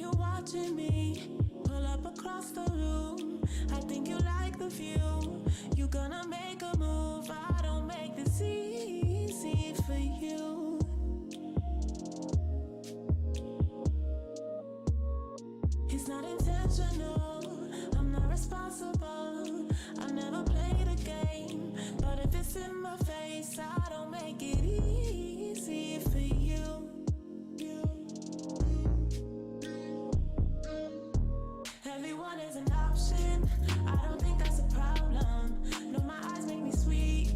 you watching me pull up across the room. I think you like the view. You gonna make a move. I don't make this easy for you. It's not intentional. I'm not responsible. I never played a game. But if it's in my face, I don't make it easy for you. Everyone is an option. I don't think that's a problem. No, my eyes make me sweet,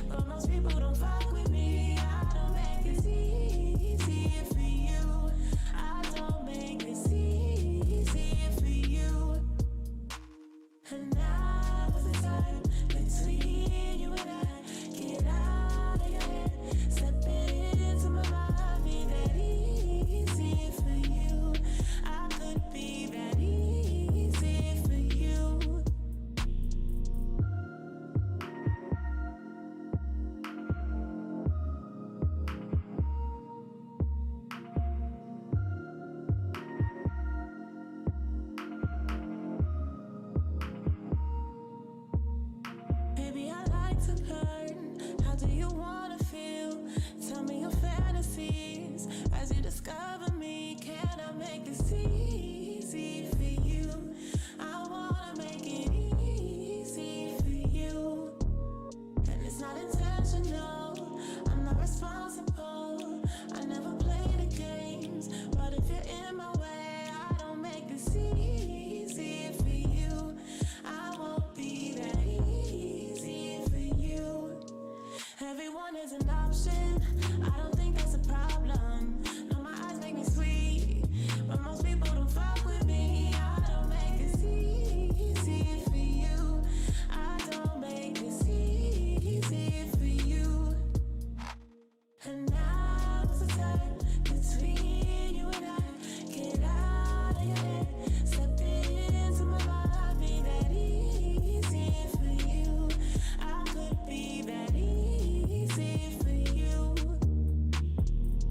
but most people don't fuck with me. I don't make this easy for you. I don't make this easy for you. And now is the time between you and I. Get out of your head, step into my mind, be that easy for you. I could be that easy for you. Baby, I like to learn. How do you wanna feel? Tell me your fantasies as you discover me. Can I make this easy for you? I wanna make it easy for you. And it's not intentional. I'm not responsible. I never play the games. But if you're in my way, I don't make this easy for you. I won't be that easy for you. Everyone is an option. I don't think that's a problem. No, my eyes make me sweet, but most people don't fuck with me. I don't make this easy for you. I don't make this easy for you. And now is the time between you and I. Get out of your head, step into my mind, be that easy for you. I could be that easy for you.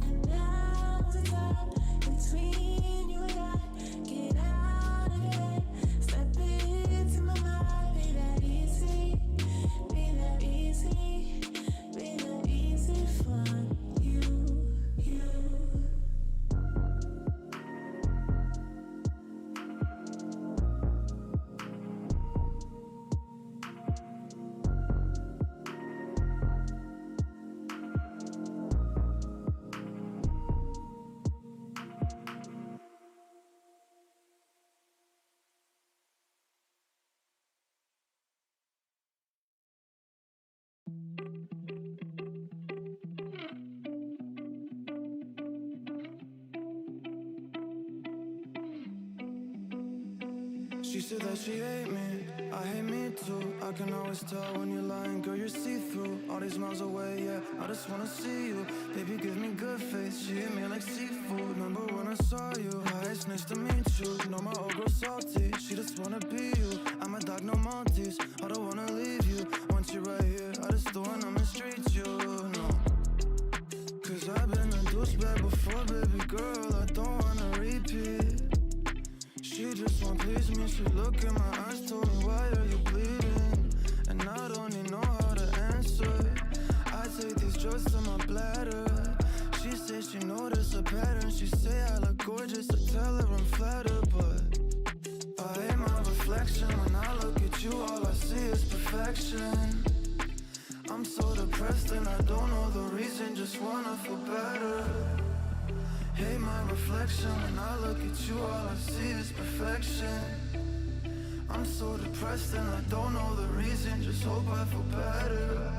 And now is the time between you and I. Get out of your head, step into my mind, be that easy, be that easy, be that easy for you. She said that she hate me, I hate me too. I can always tell when you're lying, girl, you're see-through. All these miles away, yeah, I just wanna see you. Baby, give me good faith, she hit me like seafood. Remember when I saw you, hi, it's nice to meet you. Know my old girl salty, she just wanna be you. I'm a dog, no Maltese, I don't wanna leave you. Once you're right here, I just don't wanna mistreat you, no. Cause I've been a douchebag before, baby girl, I don't wanna repeat. She just won't please me, she look in my eyes, told me why are you bleeding? And I don't even know how to answer. I take these drugs to my bladder. She says she noticed a pattern. She say I look gorgeous, I tell her I'm flattered. But I hate my reflection. When I look at you, all I see is perfection. I'm so depressed and I don't know the reason, just wanna feel better. Hate my reflection. When I look at you, all I see is perfection. I'm so depressed and I don't know the reason, just hope I feel better.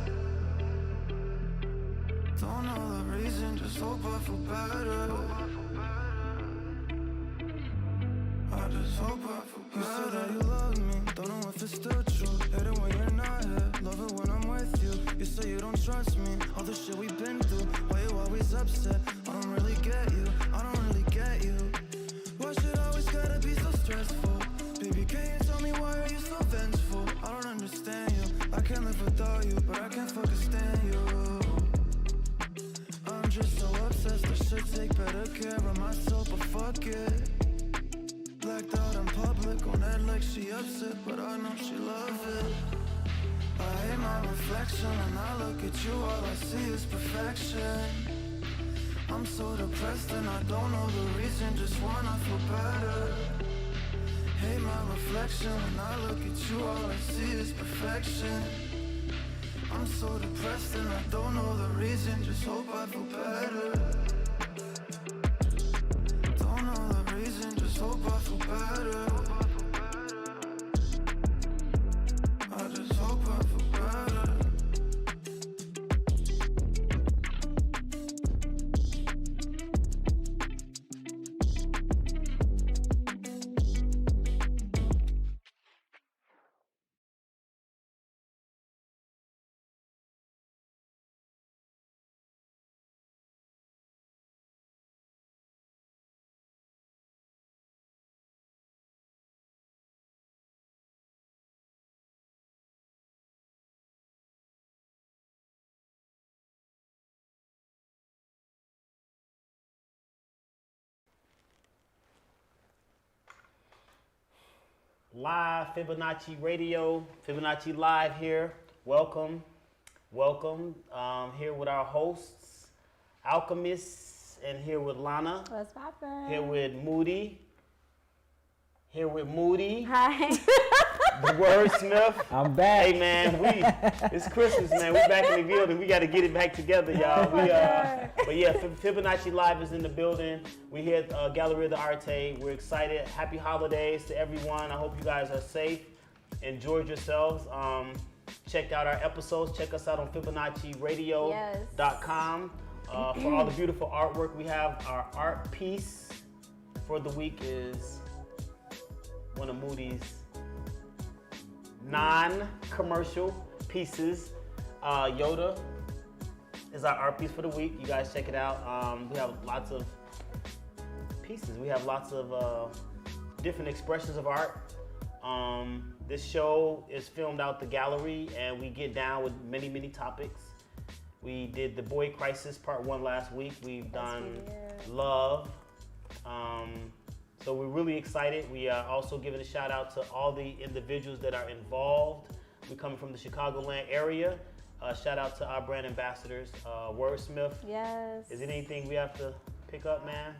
Don't know the reason, just hope I feel better. I just hope I feel better. You said that you love me, don't know if it's still true. Hate it when you're not here, love it when I'm with you. You say you don't trust me, all the shit we've been through. Why you always upset? I don't really get you, I don't really get you. Why should I always gotta be so stressful? Baby, can you tell me why are you so vengeful? I don't understand you, I can't live without you, but I can't fucking stand you. I'm just so obsessed, I should take better care of myself, but fuck it. blacked out in public on that like she upset, but I know she love it. I hate my reflection and I look at you, all I see is perfection. I'm so depressed and I don't know the reason, just wanna feel better. Hate my reflection when I look at you, all I see is perfection. I'm so depressed and I don't know the reason, just hope I feel better. Don't know the reason, just hope I feel better. I just hope I feel better. Live Fibonacci Radio, Fibonacci Live here. Welcome. Here with our hosts, Alchemis, and here with Lana. What's poppin'? Here with MoodE. Hi. The Wordsmith. I'm back. Hey man, it's Christmas, man. We back in the building. We got to get it back together, y'all. But yeah, Fibonacci Live is in the building. We here at Galleria d'Arte. We're excited. Happy holidays to everyone. I hope you guys are safe. Enjoyed yourselves. Check out our episodes. Check us out on FibonacciRadio.com. For all the beautiful artwork we have. Our art piece for the week is one of MoodE's non-commercial pieces. Yoda is our art piece for the week. You guys check it out. We have lots of pieces. We have lots of different expressions of art. This show is filmed out the gallery and we get down with many, many topics. We did the boy crisis part 1 last week. We've done love. So we're really excited. We are also giving a shout out to all the individuals that are involved. We're coming from the Chicagoland area. Shout out to our brand ambassadors, Wordsmith. Yes. Is there anything we have to pick up, man?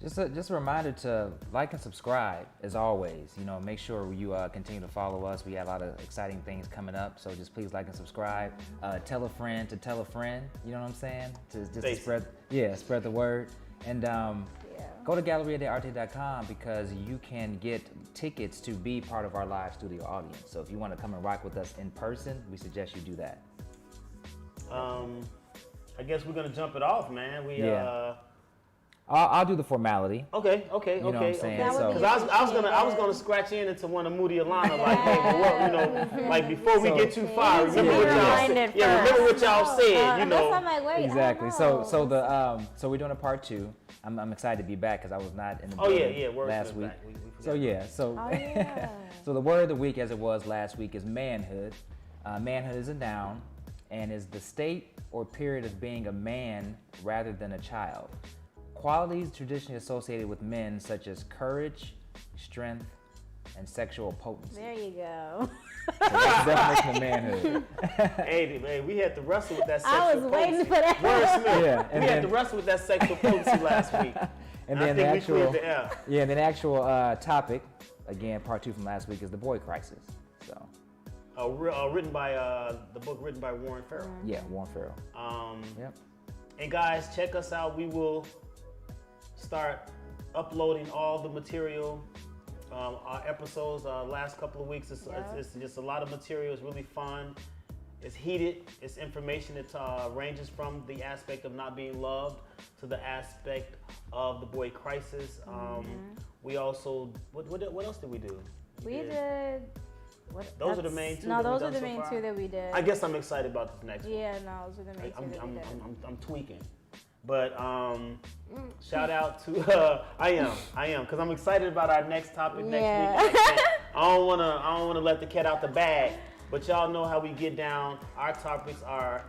Just a reminder to like and subscribe as always. You know, make sure you continue to follow us. We have a lot of exciting things coming up, so just please like and subscribe. Tell a friend to tell a friend. You know what I'm saying? To spread the word. And go to GalleriaDeArte.com because you can get tickets to be part of our live studio audience. So if you want to come and rock with us in person, we suggest you do that. I guess we're gonna jump it off, man. I'll do the formality. Okay. You know what I'm saying? Because I was gonna scratch into one of MoodE Alana, like, hey, but what, like before we get too far, remember what y'all said. Yeah, remember what y'all said, you know. Exactly. So we're doing a part 2. I'm excited to be back because I was not in the building last week. So the word of the week, as it was last week, is manhood. Manhood is a noun and is the state or period of being a man rather than a child. Qualities traditionally associated with men such as courage, strength, and sexual potency. There you go. So that's the definition of manhood. Hey, man, we had to wrestle with that sexual potency. I was waiting for that. Wordsmith. We had to wrestle with that sexual potency last week. And then the actual topic, again, part 2 from last week, is the boy crisis. So. Written by the book written by Warren Farrell. Yeah, Warren Farrell. Yep. And guys, check us out. We will start uploading all the material. Our episodes, last couple of weeks, it's just a lot of material. It's really fun. It's heated. It's information that ranges from the aspect of not being loved to the aspect of the boy crisis. We also, what else did we do? Those are the main 2. No, those are the main 2 that we did. I guess I'm excited about this next one. Yeah, no, those are the main 2 that we did. I'm tweaking. But shout out to I am because I'm excited about our next topic next week. I don't wanna let the cat out the bag, but y'all know how we get down. Our topics are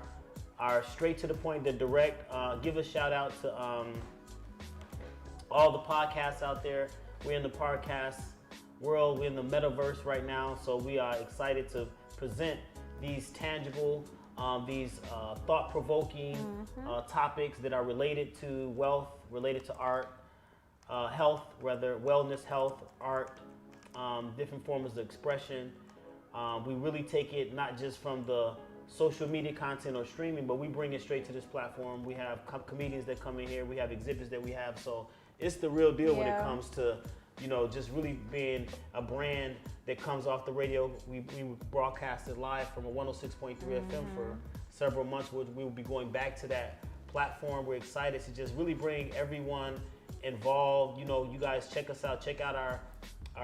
straight to the point. They're direct. Give a shout out to all the podcasts out there. We're in the podcast world. We're in the metaverse right now. So we are excited to present these tangible, these thought-provoking topics that are related to wealth, related to art, health, whether wellness, health, art, different forms of expression. We really take it not just from the social media content or streaming, but we bring it straight to this platform. We have comedians that come in here. We have exhibits that we have. So it's the real deal when it comes to, just really being a brand that comes off the radio. We broadcasted live from a 106.3 FM for several months. We will be going back to that platform. We're excited to just really bring everyone involved. You guys check us out. Check out our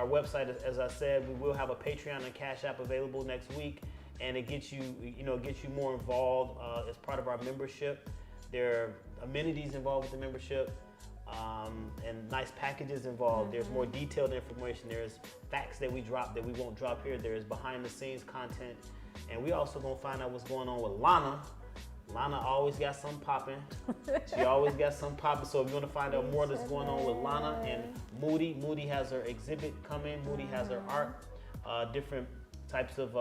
website. As I said, we will have a Patreon and Cash App available next week. And it gets you more involved as part of our membership. There are amenities involved with the membership and nice packages involved. There's more detailed information. There's facts that we drop that we won't drop here. There's behind the scenes content. And we also gonna find out what's going on with Lana. Lana always got something popping. She always got something popping. So if you want to find out more that's going on with Lana and MoodE, MoodE has her exhibit coming. MoodE has her art, different types of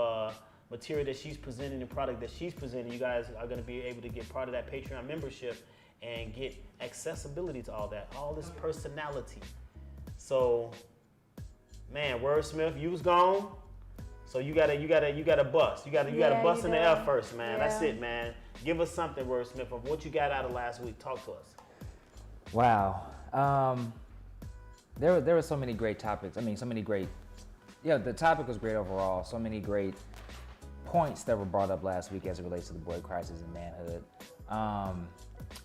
material that she's presenting, the product that she's presenting. You guys are going to be able to get part of that Patreon membership and get accessibility to all that, all this personality. So, man, Wordsmith, you was gone. So you gotta bust. You gotta bust in the air first, man. That's it, man. Give us something, Wordsmith, of what you got out of last week. Talk to us. Wow. There were so many great topics. I mean, so many great. Yeah, the topic was great overall. So many great points that were brought up last week as it relates to the boy crisis and manhood.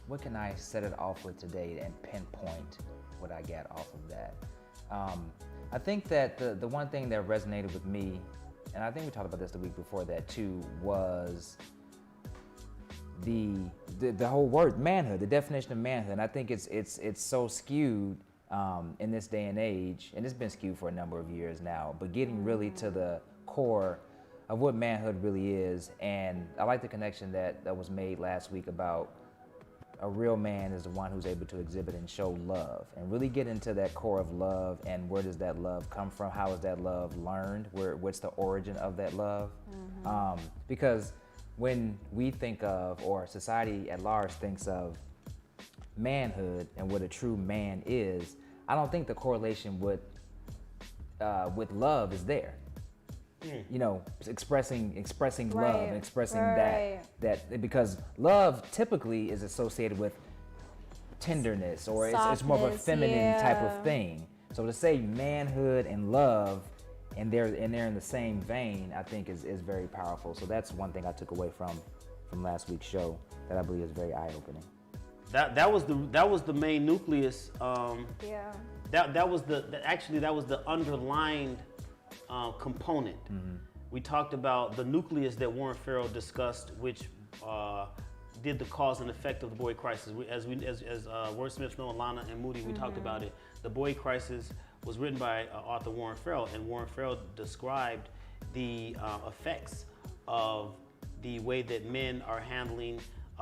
What can I set it off with today and pinpoint what I got off of that? I think that the one thing that resonated with me, and I think we talked about this the week before that too, was the whole word manhood, the definition of manhood. And I think it's so skewed in this day and age, and it's been skewed for a number of years now, but getting really to the core of what manhood really is. And I like the connection that was made last week about a real man is the one who's able to exhibit and show love, and really get into that core of love and where does that love come from? How is that love learned? What's the origin of that love? Because when we think of, or society at large thinks of manhood and what a true man is, I don't think the correlation with love is there. Expressing love and expressing that because love typically is associated with tenderness, or it's more of a feminine type of thing. So to say manhood and love and they're in the same vein, I think is very powerful. So that's one thing I took away from last week's show that I believe is very eye-opening. That was the main nucleus. That was the underlying component. We talked about the nucleus that Warren Farrell discussed, which did the cause and effect of the boy crisis. As Wordsmiths know, Lana and MoodE, we talked about it. The boy crisis was written by author Warren Farrell, and Warren Farrell described the effects of the way that men are handling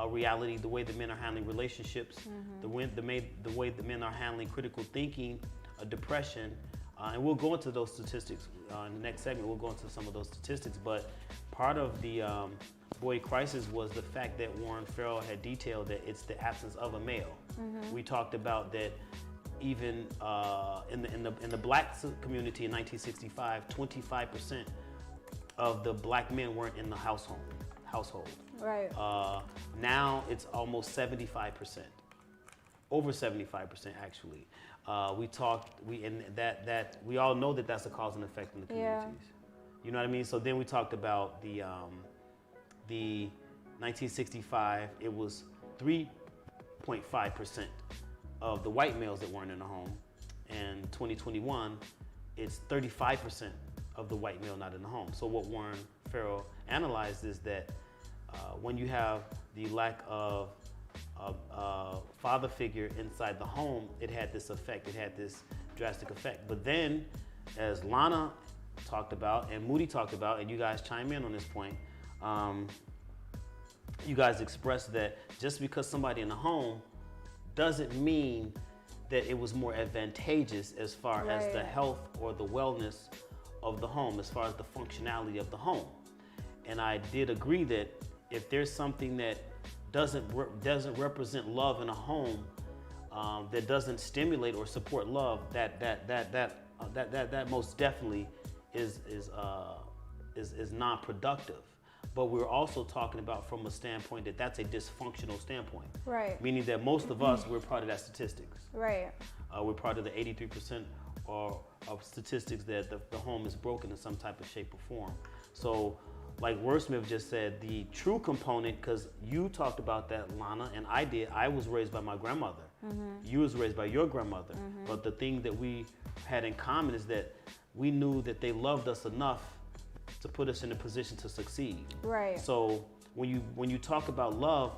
reality, the way that men are handling relationships, the way that men are handling critical thinking, depression. And we'll go into those statistics in the next segment. We'll go into some of those statistics. But part of the boy crisis was the fact that Warren Farrell had detailed that it's the absence of a male. We talked about that even in the black community in 1965, 25% of the black men weren't in the household. Right. Now it's almost 75%, over 75% actually. We all know that that's a cause and effect in the communities. You know what I mean? So then we talked about the 1965, it was 3.5% of the white males that weren't in the home. And 2021, it's 35% of the white male not in the home. So what Warren Farrell analyzed is that when you have the lack of father figure inside the home, it had this effect. It had this drastic effect. But then, as Lana talked about and MoodE talked about, and you guys chime in on this point, you guys expressed that just because somebody in the home doesn't mean that it was more advantageous as far as the health or the wellness of the home, as far as the functionality of the home. And I did agree that if there's something that doesn't represent love in a home, that doesn't stimulate or support love, that most definitely is non-productive. But we're also talking about from a standpoint that that's a dysfunctional standpoint. Right. Meaning that most of us, we're part of that statistics. Right. We're part of the 83% of statistics that the home is broken in some type of shape or form. So, like Wordsmith just said, the true component, because you talked about that, Lana, and I did. I was raised by my grandmother. You was raised by your grandmother. But the thing that we had in common is that we knew that they loved us enough to put us in a position to succeed. Right. So when you talk about love,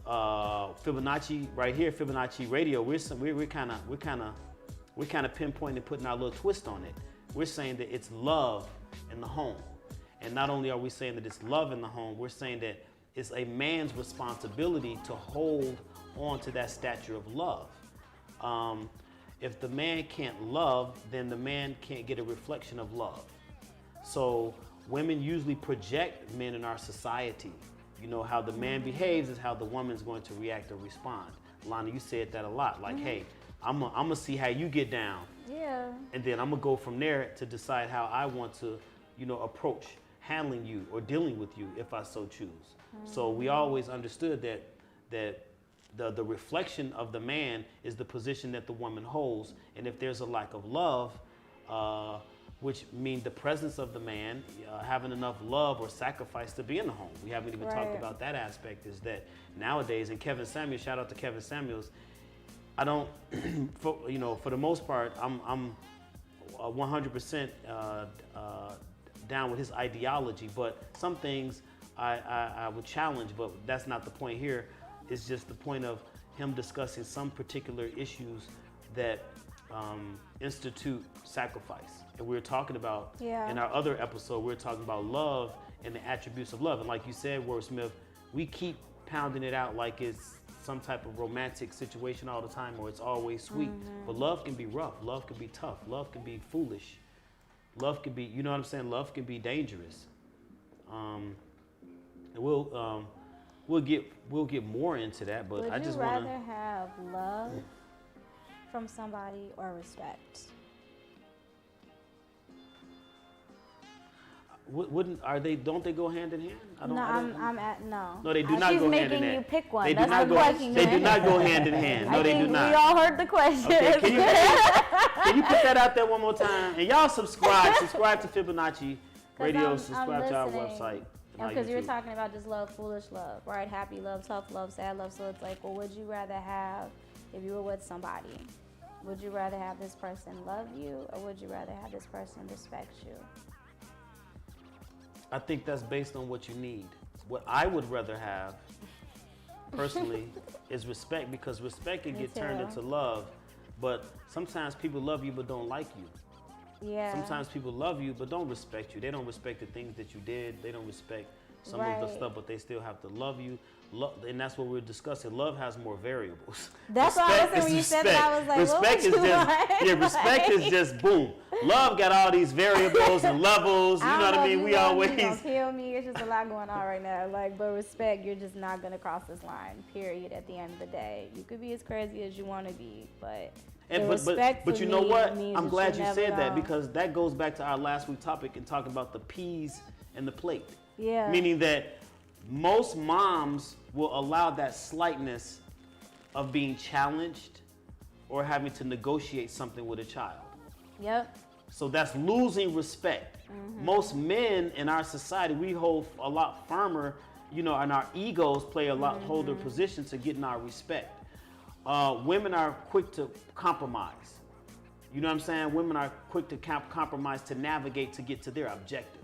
Fibonacci right here, Fibonacci Radio, we're kind of pinpointing, putting our little twist on it. We're saying that it's love in the home. And not only are we saying that it's love in the home, we're saying that it's a man's responsibility to hold on to that stature of love. If the man can't love, then the man can't get a reflection of love. So women usually project men in our society. You know, how the man behaves is how the woman's going to react or respond. Lana, you said that a lot. Like, hey, I'm gonna see how you get down. Yeah. And then I'm gonna go from there to decide how I want to, approach handling you or dealing with you if I so choose. So we always understood that the reflection of the man is the position that the woman holds. And if there's a lack of love, which means the presence of the man, having enough love or sacrifice to be in the home. We haven't even talked about that aspect, is that nowadays, and Kevin Samuels, shout out to Kevin Samuels, I don't, for the most part, I'm 100% down with his ideology, but some things I would challenge, but that's not the point here. It's just the point of him discussing some particular issues that institute sacrifice. And we were talking about, in our other episode, we were talking about love and the attributes of love. And like you said, Wordsmith, we keep pounding it out like it's some type of romantic situation all the time, or it's always sweet. But love can be rough. Love can be tough. Love can be foolish. Love can be, you know what I'm saying? Love can be dangerous. And we'll get more into that, but I just want to. Would you rather have love from somebody or respect? Don't they go hand in hand? No. No, they do not go hand in hand. She's making you pick one. They That's the question. They do not go hand in hand. No, they do not. We all heard the question. Okay, can you put that out there one more time? And y'all subscribe to Fibonacci Radio, subscribe to our website. Because you were talking about just love, foolish love, right? Happy love, tough love, sad love. So it's like, well, would you rather have, if you were with somebody, would you rather have this person love you, or would you rather have this person respect you? I think that's based on what you need. What I would rather have, personally, is respect, because respect can get turned into love. But sometimes people love you but don't like you. Yeah. Sometimes people love you but don't respect you. They don't respect the things that you did. They don't respect some of the stuff, but they still have to love you. And that's what we're discussing. Love has more variables. That's why I was saying when you said that, I was like, respect is just respect is just boom. Love got all these variables and levels. You know what I mean? We always. You don't kill me. It's just a lot going on right now. Like, but respect, you're just not gonna cross this line. Period. At the end of the day, you could be as crazy as you want to be, but. But you know what? I'm glad you said that, because that goes back to our last week topic and talking about the peas and the plate. Yeah. Meaning that most moms will allow that slightness of being challenged or having to negotiate something with a child. Yep. So that's losing respect. Most men in our society, we hold a lot firmer, and our egos play a lot hold their position to getting our respect. Women are quick to compromise. You know what I'm saying? Women are quick to compromise to navigate to get to their objective.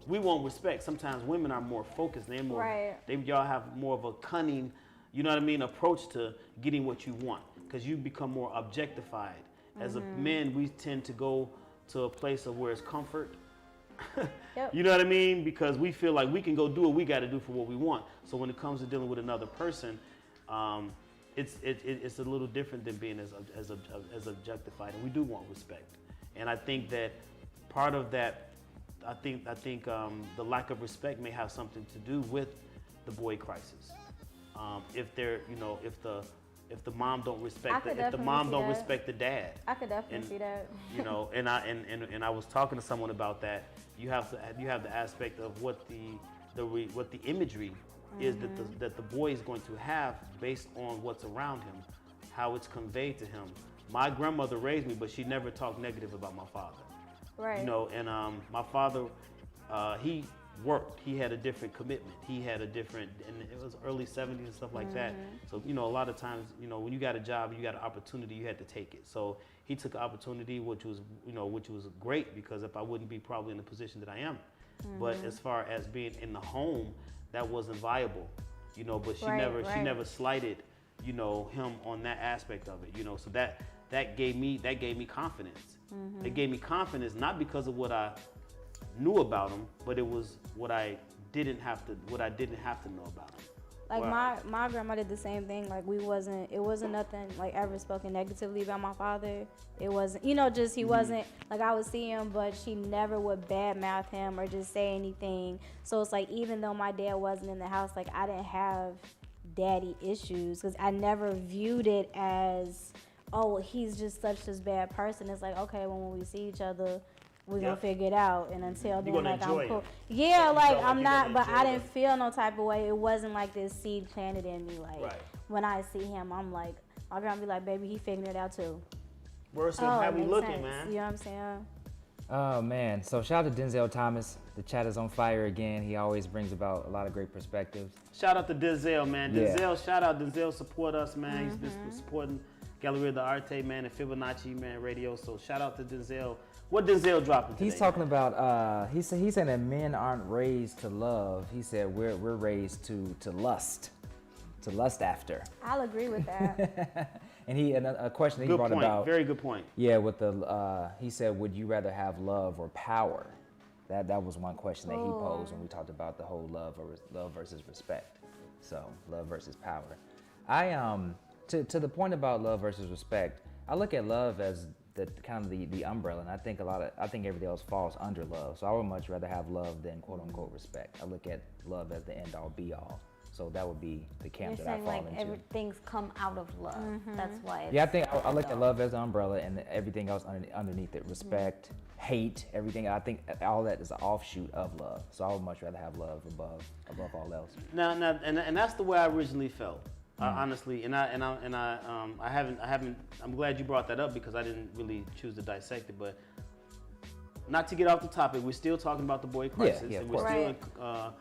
We want respect. Sometimes women are more focused. They're more. Y'all have more of a cunning, approach to getting what you want, because you become more objectified. As a men, we tend to go to a place of where it's comfort. Yep. You know what I mean? Because we feel like we can go do what we got to do for what we want. So when it comes to dealing with another person, it's a little different than being as objectified, and we do want respect. And I think that part of that, I think the lack of respect may have something to do with the boy crisis. If they're, if the mom don't respect respect the dad. I could definitely see that. And I was talking to someone about that. You have the aspect of what the imagery is that the boy is going to have based on what's around him, how it's conveyed to him. My grandmother raised me, but she never talked negative about my father. Right. And my father, he worked. He had a different commitment. He had a different, and it was early 70s and stuff like that. So, a lot of times, when you got a job, you got an opportunity, you had to take it. So he took an opportunity, which was great, because if I wouldn't be probably in the position that I am. But as far as being in the home, that wasn't viable, but she never slighted, him on that aspect of it, so that gave me confidence. It gave me confidence, not because of what I knew about him, but it was what I didn't have to know about him. Like my grandma did the same thing. Like it wasn't nothing like ever spoken negatively about my father. It wasn't, just he wasn't like, I would see him, but she never would badmouth him or just say anything. So it's like, even though my dad wasn't in the house, like I didn't have daddy issues, because I never viewed it as, oh, he's just such this bad person. It's like, okay, when we see each other, we're gonna figure it out, and until then, like, I'm cool. Yeah, like I'm not, but I didn't feel no type of way. It wasn't like this seed planted in me. Like when I see him, I'm like, my grandma be like, baby, he figuring it out too. We're so happy looking, man. You know what I'm saying? Oh man, so shout out to Denzel Thomas. The chat is on fire again. He always brings about a lot of great perspectives. Shout out to Denzel, man. Denzel, shout out Denzel, support us, man. He's been supporting Galleria d'Arte, man, and Fibonacci, man, radio. So shout out to Denzel. What Denzel dropping today? He's talking about, he's saying that men aren't raised to love. He said we're raised to lust after. I'll agree with that. And a question that he brought about. Very good point. Yeah, with he said, would you rather have love or power? That was one question that he posed when we talked about the whole love versus respect. So love versus power. To the point about love versus respect, I look at love as the umbrella, and I think everything else falls under love. So I would much rather have love than quote unquote respect. I look at love as the end all be all. So that would be the camp that I fall into. Everything's come out of love. That's why. I think I look at love as the umbrella, and everything else underneath it, respect, hate, everything. I think all that is an offshoot of love. So I would much rather have love above all else. Now, and that's the way I originally felt. Honestly, I'm glad you brought that up, because I didn't really choose to dissect it, but not to get off the topic, we're still talking about the boy crisis, and we're still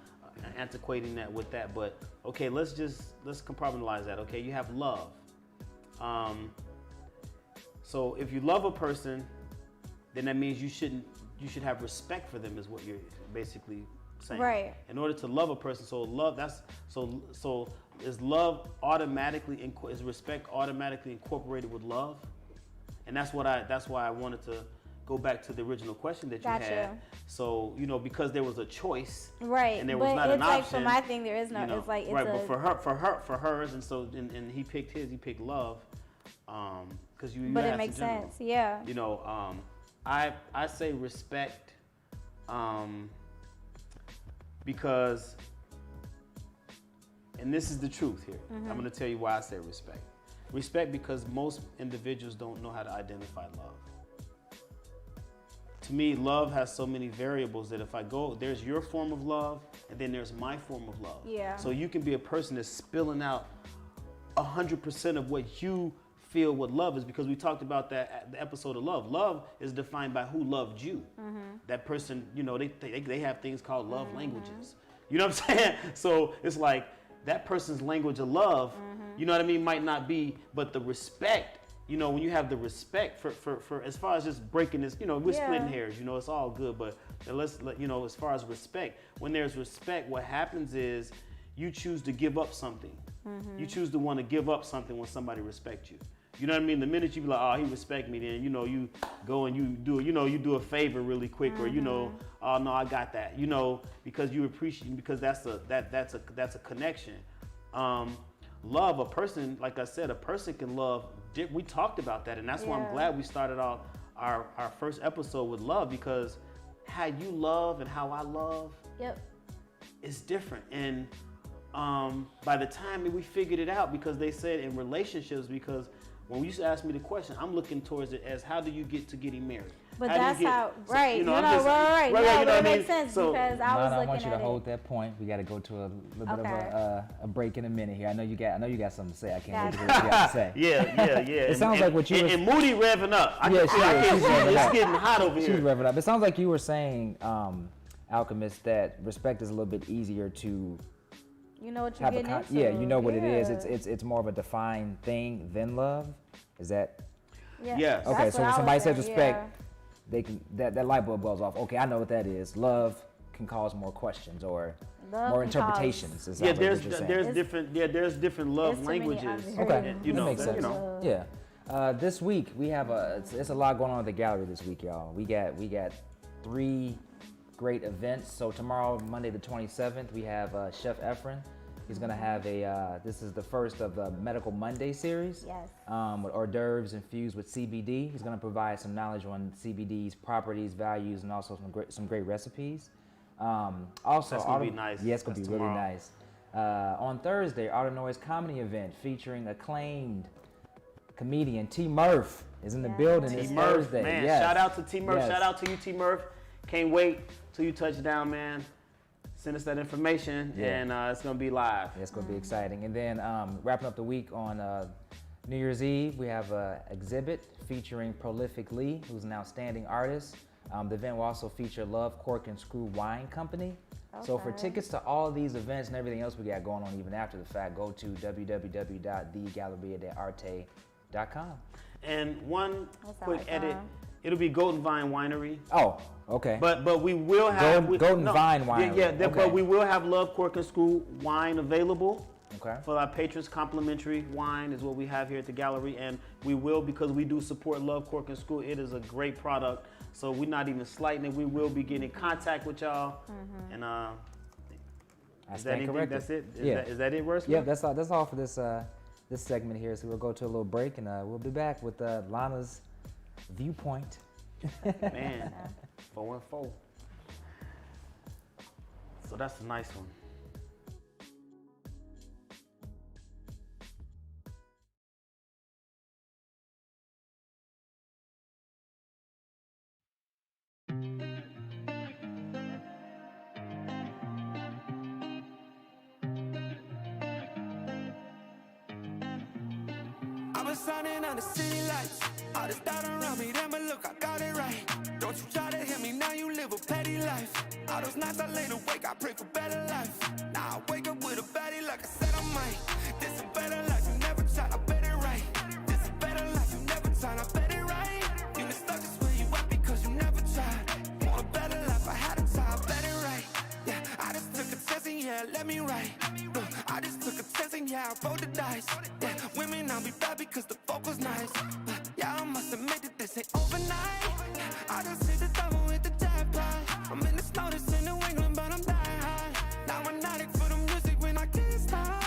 antiquating that with that, but okay, let's compartmentalize that. Okay, you have love. So if you love a person, then that means you should have respect for them, is what you're basically saying. Right. In order to love a person, so is love automatically, is respect automatically incorporated with love? And that's why I wanted to go back to the original question that you had. So, because there was a choice, right? And there was not an option. Like for my thing, there is no. It's like but for hers, and so and he picked his. He picked love, because you. But it makes sense, yeah. I say respect, because. And this is the truth here. I'm going to tell you why I say respect. Respect, because most individuals don't know how to identify love. To me, love has so many variables that if I go, there's your form of love, and then there's my form of love. Yeah. So you can be a person that's spilling out 100% of what you feel what love is, because we talked about that the episode of love. Love is defined by who loved you. That person, they have things called love languages. You know what I'm saying? So it's like, that person's language of love, you know what I mean, might not be, but the respect, when you have the respect for as far as just breaking this, we're splitting hairs, it's all good, but as far as respect, when there's respect, what happens is you choose to give up something. You choose to want to give up something when somebody respects you. You know what I mean? The minute you be like, oh, he respect me, then, you go and you do a favor really quick, or, oh, no, I got that, because you appreciate, because that's a connection. love, a person, like I said, a person can love. We talked about that, and that's why I'm glad we started out our first episode with love, because how you love and how I love, is different. And by the time we figured it out, because they said in relationships, because when you used to ask me the question, I'm looking towards it as how do you get to getting married? But how that's how, right? You know, right. you know But what I it mean? makes sense So, because I was Lana, I looking want you to at hold that point. We got to go to a little bit of a break in a minute here. I know you got something to say. I can't wait to hear what you got to say. Yeah. It sounds like what you were... And MoodE revving up. I Yeah, can see revving it's up. getting hot over She's here. revving up. It sounds like you were saying, Alchemist, that respect is a little bit easier to You know what you're have getting into. Yeah, you know what it is. Yeah. It's more of a defined thing than love. Is that... Yeah. Yes. Okay, That's so what when I somebody was says saying, respect, they can that light bulb goes off. Okay, I know what that is. Love can cause more questions or Love more can cause- interpretations. Yeah, there's different love It's too many languages. others. Okay, You that know, makes that, sense. you know. Yeah. This week we have it's a lot going on at the gallery this week, y'all. We got 3 great events. So tomorrow, Monday the 27th, we have Chef Efren. He's gonna have this is the first of the Medical Monday series. Yes. With hors d'oeuvres infused with CBD. He's gonna provide some knowledge on CBD's properties, values, and also some great recipes. Also, That's gonna be nice. Yeah, it's gonna That's be really tomorrow. nice. On Thursday, Art of Noise comedy event featuring acclaimed comedian T. Murph is in the building this T. Murph, Thursday. man. Yes. Shout out to T. Murph. Yes. Shout out to you, T. Murph. Can't wait till you touch down, man. Send us that information, and it's gonna be live. Yeah, it's going to be exciting. And then wrapping up the week on New Year's Eve, we have an exhibit featuring Prolific Lee, who's an outstanding artist. The event will also feature Love, Cork, and Screw Wine Company. So for tickets to all of these events and everything else we got going on even after the fact, go to www.thegalleriadearte.com. And one What's that quick like, edit. It'll be Golden Vine Winery. Oh, okay. But we will have Golden Vine Winery. Yeah, Okay. but we will have Love, Cork, and Screw wine available. Okay. For our patrons, complimentary wine is what we have here at the gallery, and we will, because we do support Love, Cork, and Screw. It is a great product, so we're not even slighting it. We will be getting in contact with y'all, and I is that stand anything? corrected. That's it. Yeah. Is that it, Worst? Yeah, that's all for this this segment here. So we'll go to a little break, and we'll be back with Lana's viewpoint. Man, 4-4. So that's a nice one. I've been shining on the city lights. All this doubt around me, then but look, I got it right. Don't you try to hit me, now you live a petty life. All those nights I lay awake, I pray for better life. Now I wake up with a baddie like I said I might. This a better life, you never tried, I bet it right. This a better life, you never tried, I bet it right. You been stuck just where you at because you never tried. Want a better life, I had to try, I bet it right. Yeah, I just took a test and yeah, let me write. Look, I just took a test and yeah, I rolled the dice. Yeah, women, I'll be bad because the fuck was nice. Yeah, I must admit that this ain't overnight. I just hit the double with the jackpot. I'm in the snow, this in New England, but I'm dying high. Now I'm addict for the music when I can't stop.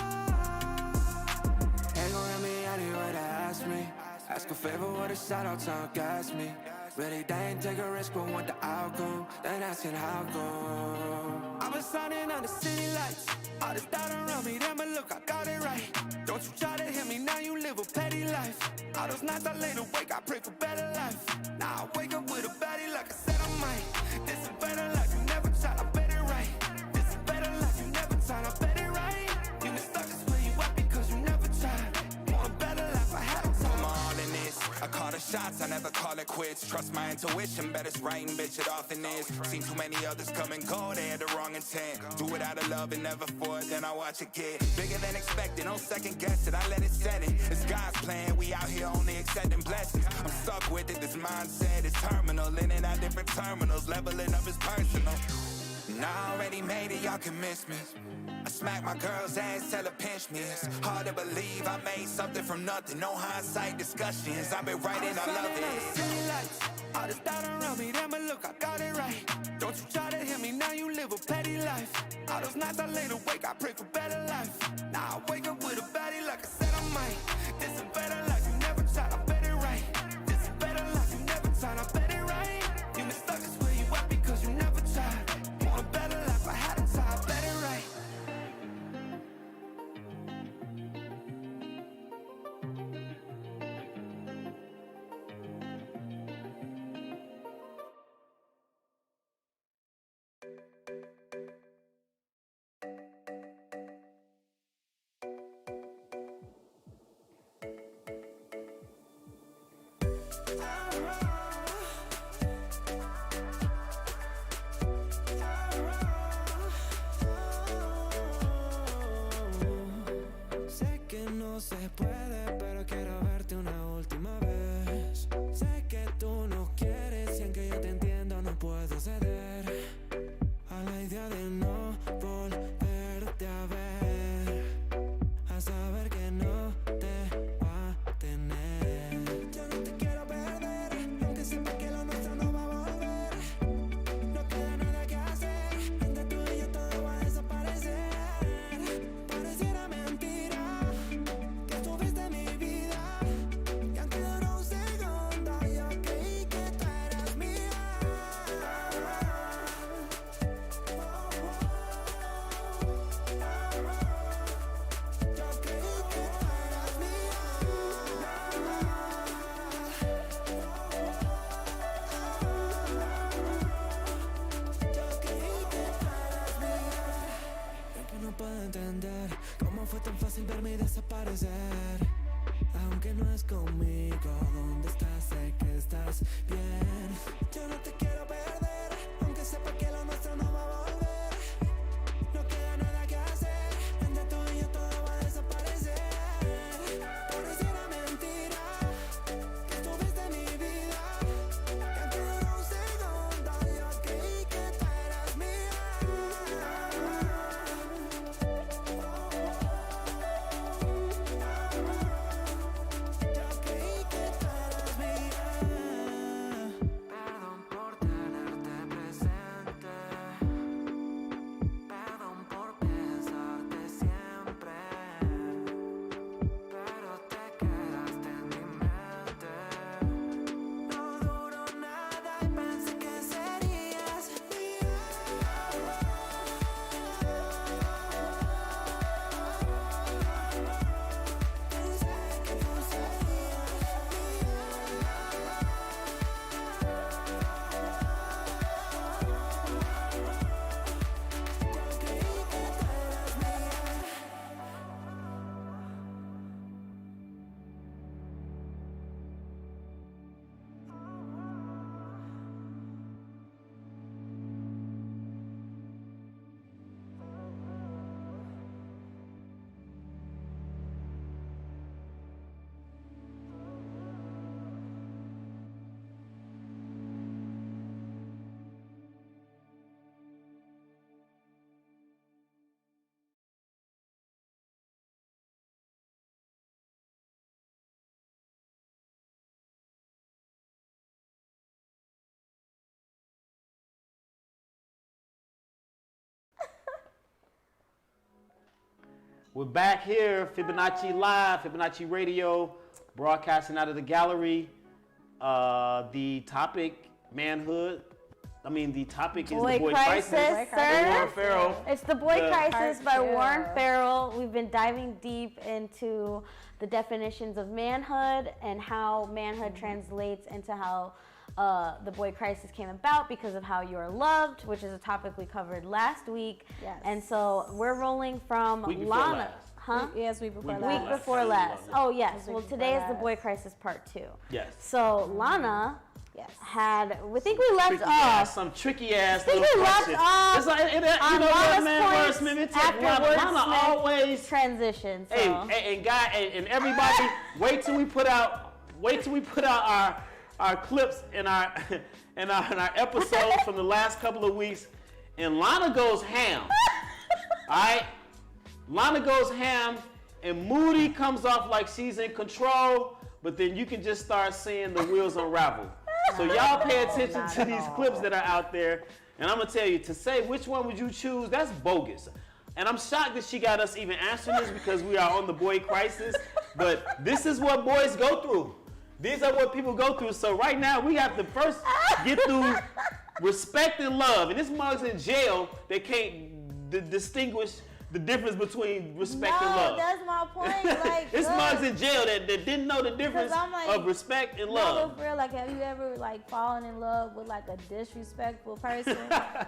Ain't gon' let me anywhere to ask me. Ask a favor with a shout out to gas me. Really, they ain't take a risk, but want the outcome. Then asking how come. I've been shining on the city lights. All this doubt around me, then but look, I got it right. Don't you try to hit me, now you live a petty life. All those nights I lay awake, I pray for better life. Now I wake up with a baddie like I said I might. This a better life, you never tried, I bet it right. This a better life, you never tried, I bet it right. You been stuck just where you at because you never tried. Want a better life, I had to try. I'm all in this. I call the shots, I never call it quits. Trust my intuition, bet it's right and bitch, it often is. Seen too many others come and go, they had the wrong intent. Do it out of love and never for it, then I watch it get bigger than expected. No second guess it, I let it set it. It's God's plan, we out here only accepting blessings. I'm stuck with it, this mindset is terminal. In and out different terminals, leveling up is personal. And I already made it, y'all can miss me. I smack my girl's ass, tell her pinch me. It's hard to believe I made something from nothing. No hindsight discussions, I've been writing, I love it. All this doubt around me, then but look, I got it right. Don't you try to hit me, now you live a petty life. All those nights I lay awake, I pray for better life. Now I wake up with a baddie Sé que no se puede, pero quiero verte una última vez. Sé que tú no quieres y aunque yo te entiendo no puedo ceder a la idea de no volverte a ver, a saber que no te va a tener. Yo no te quiero perder, aunque sepa que lo nuestro no va a volver. No queda nada que hacer, entre tú y yo todo va a desaparecer. Pareciera mentira que estuviste en mi vida, y aunque duró un segundo yo creí que tú eras mía. Yo creí que tú eras mía. Yo creí que tú eras mía. Lo que no puedo entender, cómo fue tan fácil verme y desaparecer. Aunque no es conmigo, ¿dónde estás? Sé que estás bien. Yo no te quiero perder, aunque sepa que lo nuestro no va a volver. No queda nada que hacer, entre tú y yo todo va a desaparecer. Pareciera mentira que estuviste en mi vida, que aunque duró un segundo yo creí que tú eras mía. Yo creí que tú eras mía. Perdón por tenerte presente, perdón por pensarte siempre, pero te quedaste en mi mente. No duró nada y pensé que serías mía. Pensé que tú serías mía. Yo creí que tú eras mía. We're back here, Fibonacci Live, Fibonacci Radio, broadcasting out of the gallery. The topic, manhood. The topic is the boy crisis. Sir. Warren Farrell. It's The Boy Crisis by Part two. Warren Farrell. We've been diving deep into the definitions of manhood and how manhood translates into how the boy crisis came about because of how you're loved, which is a topic we covered last week. Yes. And so we're rolling from Week before Lana. last. Huh? Yes, week before Week last. Week before last. Oh, yes. Week Well, before today is the last. boy crisis part 2. Yes. So Lana Yes. had, we think we left Tricky ass, off. some tricky ass I think little we left question. off It's like, you on know what, Lana's man? points Wordsmith, it after Lana Wordsmith always. transition. So. Hey, and everybody, wait till we put out our clips and our episodes from the last couple of weeks, and Lana goes ham. All right, Lana goes ham, and MoodE comes off like she's in control, but then you can just start seeing the wheels unravel. So y'all pay attention to these clips that are out there, and I'm gonna tell you, to say which one would you choose, that's bogus. And I'm shocked that she got us even answering this because we are on the boy crisis, but this is what boys go through. These are what people go through. So right now we have to first get through respect and love. And this mug's in jail, they can't distinguish the difference between respect and love. No, that's my point. Like, This look, mug's in jail that didn't know the difference I'm like, of respect and no, love. but for real, like, have you ever like fallen in love with like a disrespectful person?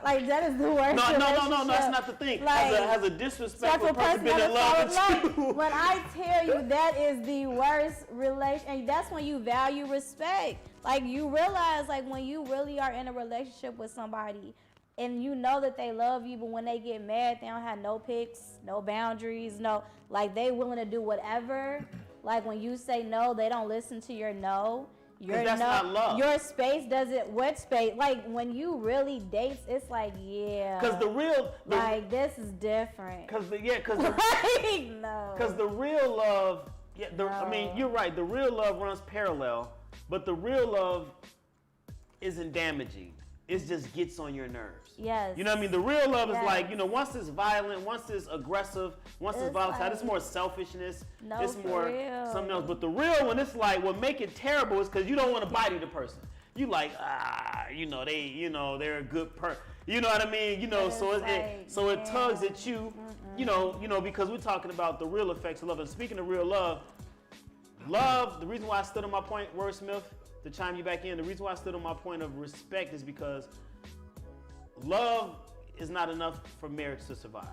Like, that is the worst. No, relationship. that's not the thing. Like, Has a disrespectful Respectful person been in love with you? When I tell you that is the worst relation, and that's when you value respect. Like, you realize, like, when you really are in a relationship with somebody and you know that they love you, but when they get mad, they don't have no picks, no boundaries, no, like, they willing to do whatever. Like, when you say no, they don't listen to your no. Your that's no, not love. Your space doesn't, what space? Like, when you really date, it's like, yeah. Because like, this is different. Because the no. Because the real love, I mean, you're right. The real love runs parallel, but the real love isn't damaging. It just gets on your nerves. Yes. You know what I mean? The real love is like, you know, once it's violent, once it's aggressive, once it's volatile, like, it's more selfishness. No, it's more for real. something else. But the real one, it's like, what make it terrible is because you don't want to body the person. You like, you know, they're a good person. You know what I mean? You know, so it tugs at you. You know, because we're talking about the real effects of love. And speaking of real love, the reason why I stood on my point, Wordsmith, to chime you back in, the reason why I stood on my point of respect is because love is not enough for marriage to survive.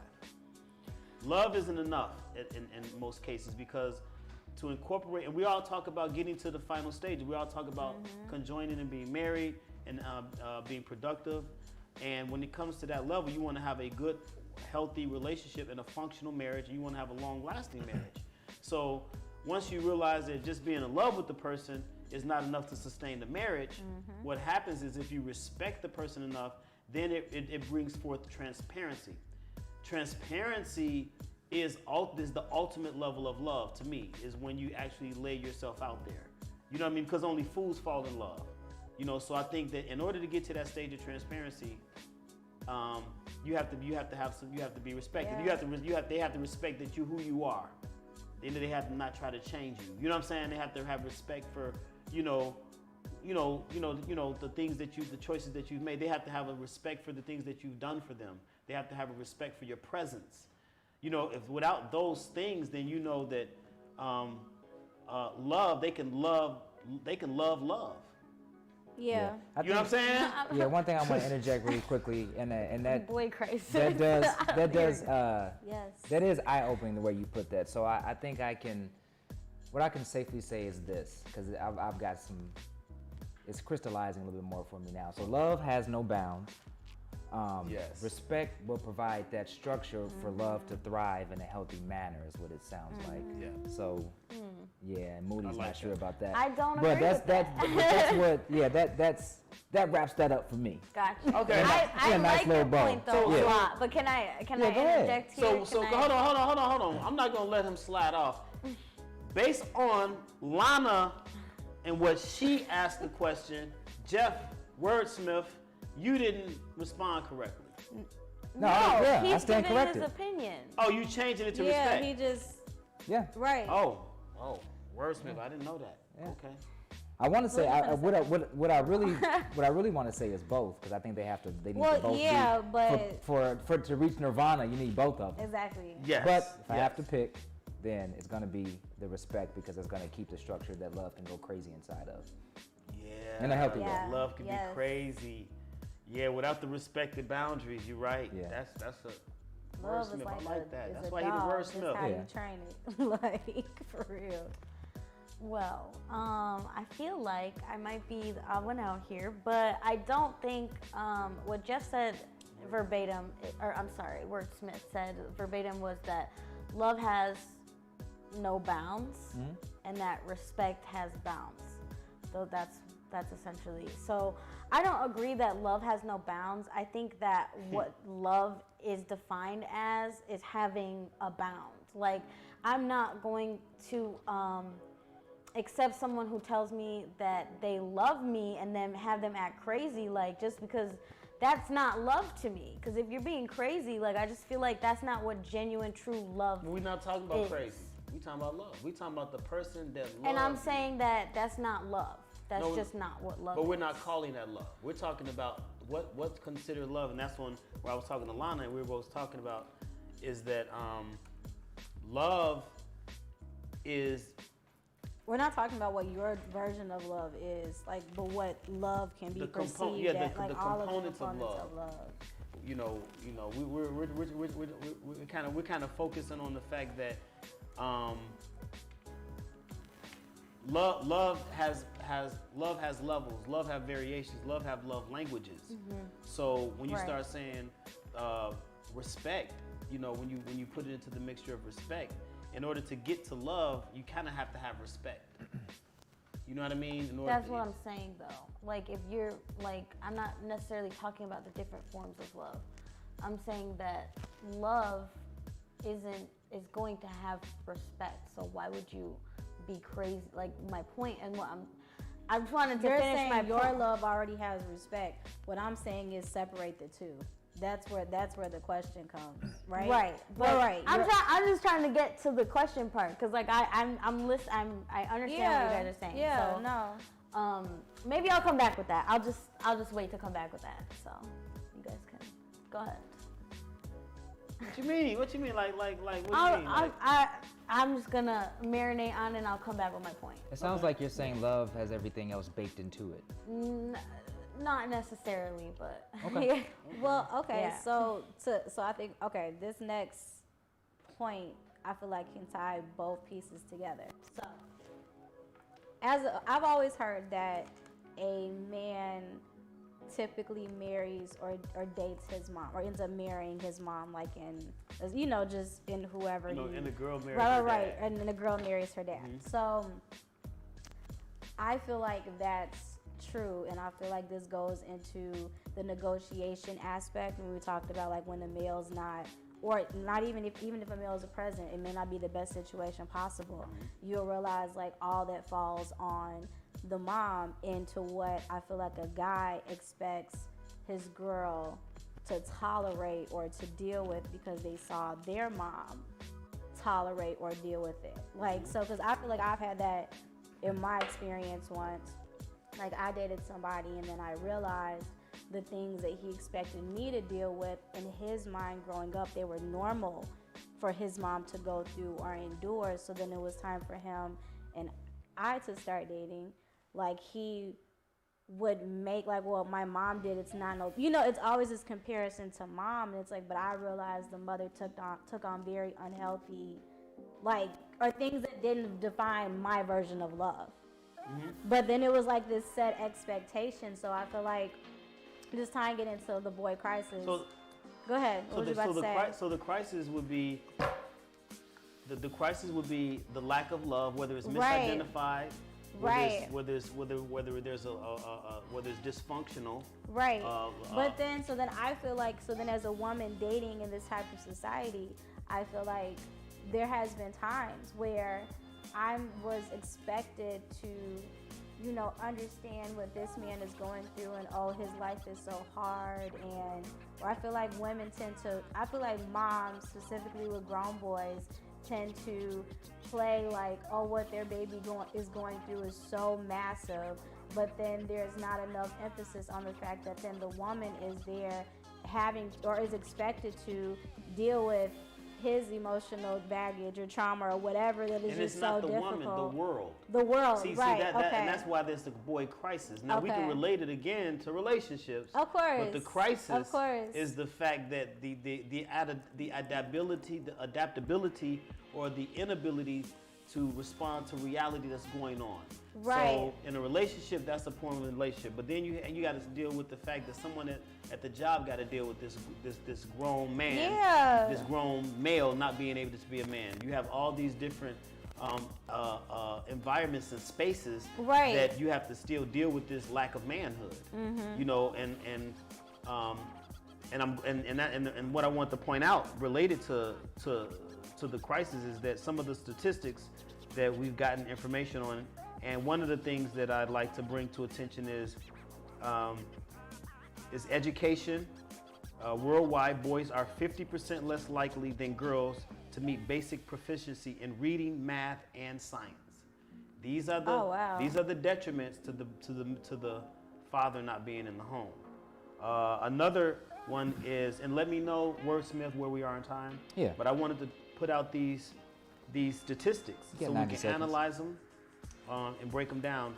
Love isn't enough in most cases, because to incorporate, and we all talk about getting to the final stage. We all talk about conjoining and being married and being productive. And when it comes to that level, you want to have a good, healthy relationship and a functional marriage, and you want to have a long-lasting marriage. So once you realize that just being in love with the person is not enough to sustain the marriage, what happens is if you respect the person enough, then it brings forth transparency. Transparency is the ultimate level of love to me, is when you actually lay yourself out there. You know what I mean? Because only fools fall in love. You know, so I think that in order to get to that stage of transparency, you have to be respected. Yeah. They have to respect that who you are. They have to not try to change you. You know what I'm saying? They have to have respect for, the things the choices that you've made. They have to have a respect for the things that you've done for them. They have to have a respect for your presence. You know, if without those things, then you know that love, they can love love. Yeah. You know what I'm saying? Yeah, one thing I want to interject really quickly, and that Boy crisis. that Yes. is eye-opening the way you put that. So I think what I can safely say is this, because I've got it's crystallizing a little bit more for me now. So love has no bounds. Yes. Respect will provide that structure for love to thrive in a healthy manner, is what it sounds like. Yeah. So, yeah, Moody's like not sure that. about that. I don't but agree with that wraps that up for me. Gotcha. Okay. I nice like little your bow. point though So- a lot, but can I go ahead. interject here? So hold on. I'm not gonna let him slide off. Based on Lana and what she asked the question, Jeff Wordsmith, you didn't respond correctly. No, he's I stand giving corrected. his opinion. Oh, you changing it to Yeah, respect. he just, Yeah. right. Oh, Wordsmith, I didn't know that. Yeah. Okay. I want to say what I really want to say is both, because I think they need Well, to both yeah, be, but- for to reach nirvana, you need both of them. Exactly. Yes. But if I yes. have to pick, then it's going to be the respect, because it's going to keep the structure that love can go crazy inside of. Yeah. In a healthy way. Yeah. Love can Yes. be crazy. Yeah, without the respected boundaries, you're right. Yeah. That's a Love wordsmith. is like I like that. is That's a why he's a dog. wordsmith. That's how Yeah. you train it. Like, for real. Well, I feel like I might be the odd one out here, but I don't think what Jeff said verbatim, or I'm sorry, Wordsmith said verbatim was that love has no bounds and that respect has bounds. So that's essentially. So I don't agree that love has no bounds. I think that what love is defined as is having a bound. Like, I'm not going to accept someone who tells me that they love me and then have them act crazy, like, just because that's not love to me. Because if you're being crazy, like, I just feel like that's not what genuine, true love We're not talking about is. crazy. We talking about love. We talking about the person that loves. And I'm saying that that's not love. That's No, just not what love But is. we're not calling that love. We're talking about what's considered love, and that's where I was talking to Lana, and we were both talking about is that love is. We're not talking about what your version of love is, like, but what love can be The perceived yeah, as, the like all components of of the components love. of love. We're kind of focusing on the fact that love has has levels, love have variations, love have love languages. So when you start saying respect, you know, when you put it into the mixture of respect, in order to get to love, you kind of have to have respect. You know what I mean? That's what I'm saying, though. Like, if you're, like, I'm not necessarily talking about the different forms of love. I'm saying that love is going to have respect. So why would you be crazy? Like, my point and what I just wanted to finish my your point. love already has respect. What I'm saying is separate the two. That's where the question comes, right? Right. But right. I'm just trying to get to the question part, because like I understand what you guys are saying. Yeah. So, no. Maybe I'll come back with that. I'll just wait to come back with that. So you guys can go ahead. What you mean? What you mean? Like what do you mean? I'm just gonna marinate on it and I'll come back with my point. It sounds like you're saying love has everything else baked into it. Not necessarily, but Okay. Well, okay. Yeah. So I think this next point I feel like can tie both pieces together. So I've always heard that a man typically marries or dates his mom, or ends up marrying his mom, like just in whoever. And the girl marries her right, dad. and the girl marries her dad. So I feel like that's true, and I feel like this goes into the negotiation aspect when we talked about like when the male's not, or not even if a male is present, it may not be the best situation possible. You'll realize like all that falls on the mom into what I feel like a guy expects his girl to tolerate or to deal with because they saw their mom tolerate or deal with it. Like, so, because I feel like I've had that in my experience once. Like, I dated somebody and then I realized the things that he expected me to deal with in his mind growing up, they were normal for his mom to go through or endure. So then it was time for him and I to start dating. Like, he would make like, well, my mom did, it's not no, it's always this comparison to mom. And it's like, but I realized the mother took on very unhealthy, like, or things that didn't define my version of love. But then it was like this set expectation. So I feel like just tying it into the boy crisis. So, go ahead. What was you about to say? So the crisis would be the crisis would be the lack of love, whether it's misidentified, whether it's dysfunctional. Right. But then I feel like, as a woman dating in this type of society, I feel like there has been times where I was expected to, understand what this man is going through and, oh, his life is so hard. And I feel like I feel like moms, specifically with grown boys, tend to play like, oh, what their baby is going through is so massive. But then there's not enough emphasis on the fact that then the woman is there is expected to deal with his emotional baggage or trauma or whatever that is just so difficult. And it's not the woman, the world. The world, See, right, and that's why there's the boy crisis. Now, we can relate it again to relationships. Of course. But the crisis is the fact that the adaptability or the inability to respond to reality that's going on. Right. So in a relationship, that's a form of relationship. But then you got to deal with the fact that someone at the job got to deal with this grown man, this grown male not being able to be a man. You have all these different environments and spaces that you have to still deal with this lack of manhood. And what I want to point out related to the crisis is that some of the statistics that we've gotten information on, and one of the things that I'd like to bring to attention is education. Worldwide, boys are 50% less likely than girls to meet basic proficiency in reading, math, and science. These are the detriments to the father not being in the home. Another one is, and let me know, Wordsmith, where we are in time. Yeah. But I wanted to put out these statistics so we can analyze them and break them down.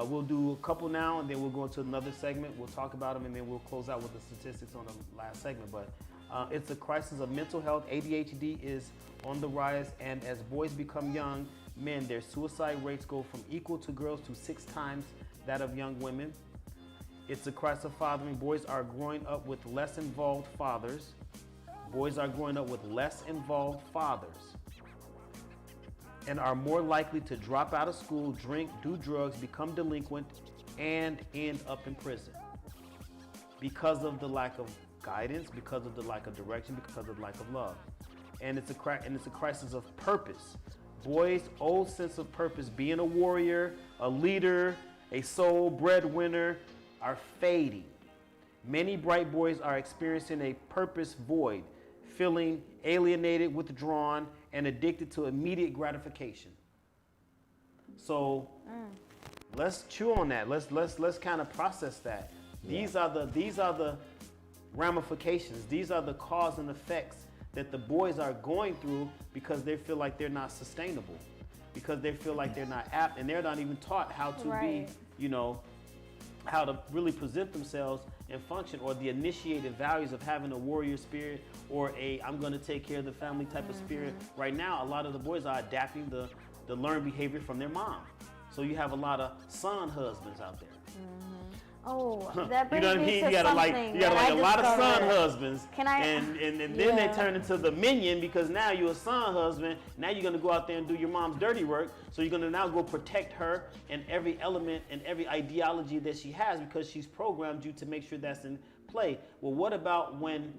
We'll do a couple now, and then we'll go into another segment. We'll talk about them, and then we'll close out with the statistics on the last segment. But it's a crisis of mental health. ADHD is on the rise, and as boys become young, men, their suicide rates go from equal to girls to 6 times that of young women. It's a crisis of fathering. Boys are growing up with less involved fathers. Boys are growing up with less involved fathers and are more likely to drop out of school, drink, do drugs, become delinquent, and end up in prison because of the lack of guidance, because of the lack of direction, because of the lack of love. And it's a crisis of purpose. Boys' old sense of purpose, being a warrior, a leader, a sole breadwinner, are fading. Many bright boys are experiencing a purpose void, feeling alienated, withdrawn, and addicted to immediate gratification. So let's chew on that. Let's kind of process that. These are the ramifications. These are the cause and effects that the boys are going through because they feel like they're not sustainable, because they feel like they're not apt, and they're not even taught how to be, how to really present themselves and function, or the initiated values of having a warrior spirit or a I'm going to take care of the family type of spirit. Right now, a lot of the boys are adapting the learned behavior from their mom. So you have a lot of son husbands out there. Oh, that brings you know what I me mean? to You got something. a lot of son husbands. Can I? And then they turn into the minion because now you're a son husband. Now you're gonna go out there and do your mom's dirty work. So you're gonna now go protect her and every element and every ideology that she has because she's programmed you to make sure that's in play. Well, what about when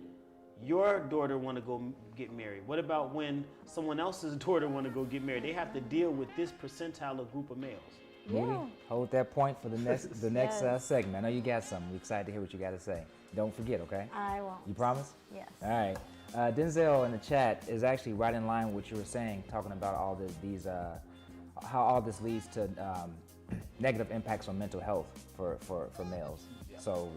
your daughter want to go get married? What about when someone else's daughter want to go get married? They have to deal with this percentile of group of males. Moody, hold that point for the next segment. I know you got something. We're excited to hear what you got to say. Don't forget, okay? I won't. You promise? Yes. All right. Denzel in the chat is actually right in line with what you were saying, talking about all how all this leads to negative impacts on mental health for males. Yeah. So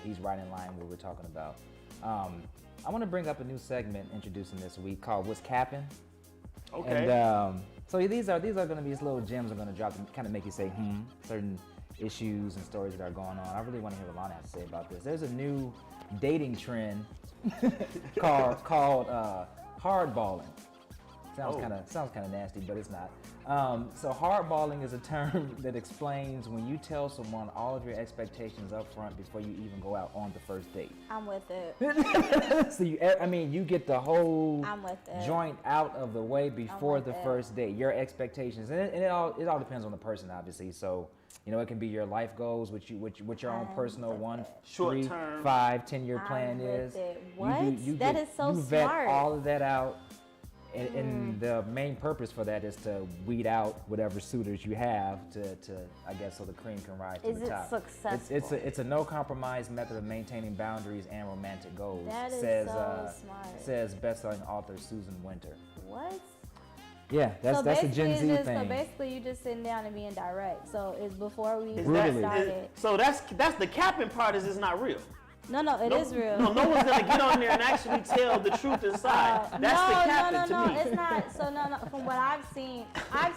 he's right in line with what we're talking about. I want to bring up a new segment introducing this week called "What's Capping." Okay. And so these are going to be these little gems I'm going to drop to kind of make you say certain issues and stories that are going on. I really want to hear what Lana has to say about this. There's a new dating trend called hardballing. Sounds kind of nasty, but it's not. So hardballing is a term that explains when you tell someone all of your expectations up front before you even go out on the first date. I'm with it. So you get the whole I'm with it. joint out of the way before the first date. Your expectations, and it all depends on the person, obviously. So it can be your life goals, what your own personal 1, 3, 5, 10-year plan is. What? That is so you vet smart. all of that out. And the main purpose for that is to weed out whatever suitors you have to I guess, so the cream can rise to the top. Is it successful? It's a no compromise method of maintaining boundaries and romantic goals. That is says, so smart. Says best-selling author Susan Winter. What? Yeah, that's a Gen Z thing. So basically, you just sitting down and being direct. So it's before we Brutally. started. So that's the capping part. Is it's not real. No, it is real. No one's gonna get on there and actually tell the truth inside. That's the capping to me. No, it's not. So no. From what I've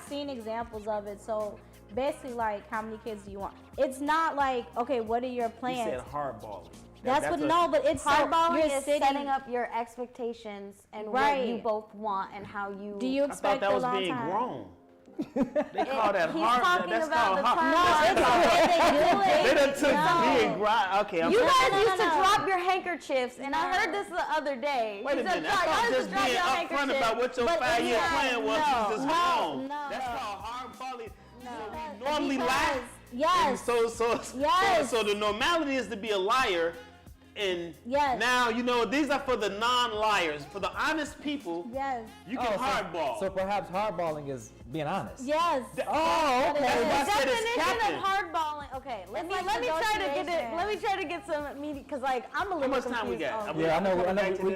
seen examples of it. So basically, like, how many kids do you want? It's not like, okay, what are your plans? You said hardballing. But it's hardballing so, is setting up your expectations and what you both want and how you. Do you expect I thought that was a long being time? grown. They call that He's hard. talking That's about called the hard. term. No, it's the way they do it. They done took being grind. Okay, I'm You sorry. guys used to drop your handkerchiefs, and I heard this the other day. Wait a minute. I thought just being upfront about what your 5-year plan was is just wrong. That's called hardballing. So we normally laugh. Yes. So the normality is to be a liar. And now, these are for the non-liars. For the honest people, you can hardball. So perhaps hardballing is being honest. Yes. Okay. The That's definition of hardballing. Okay, let me try to get some meaning because I'm a little confused. How much time we got? Yeah, I know.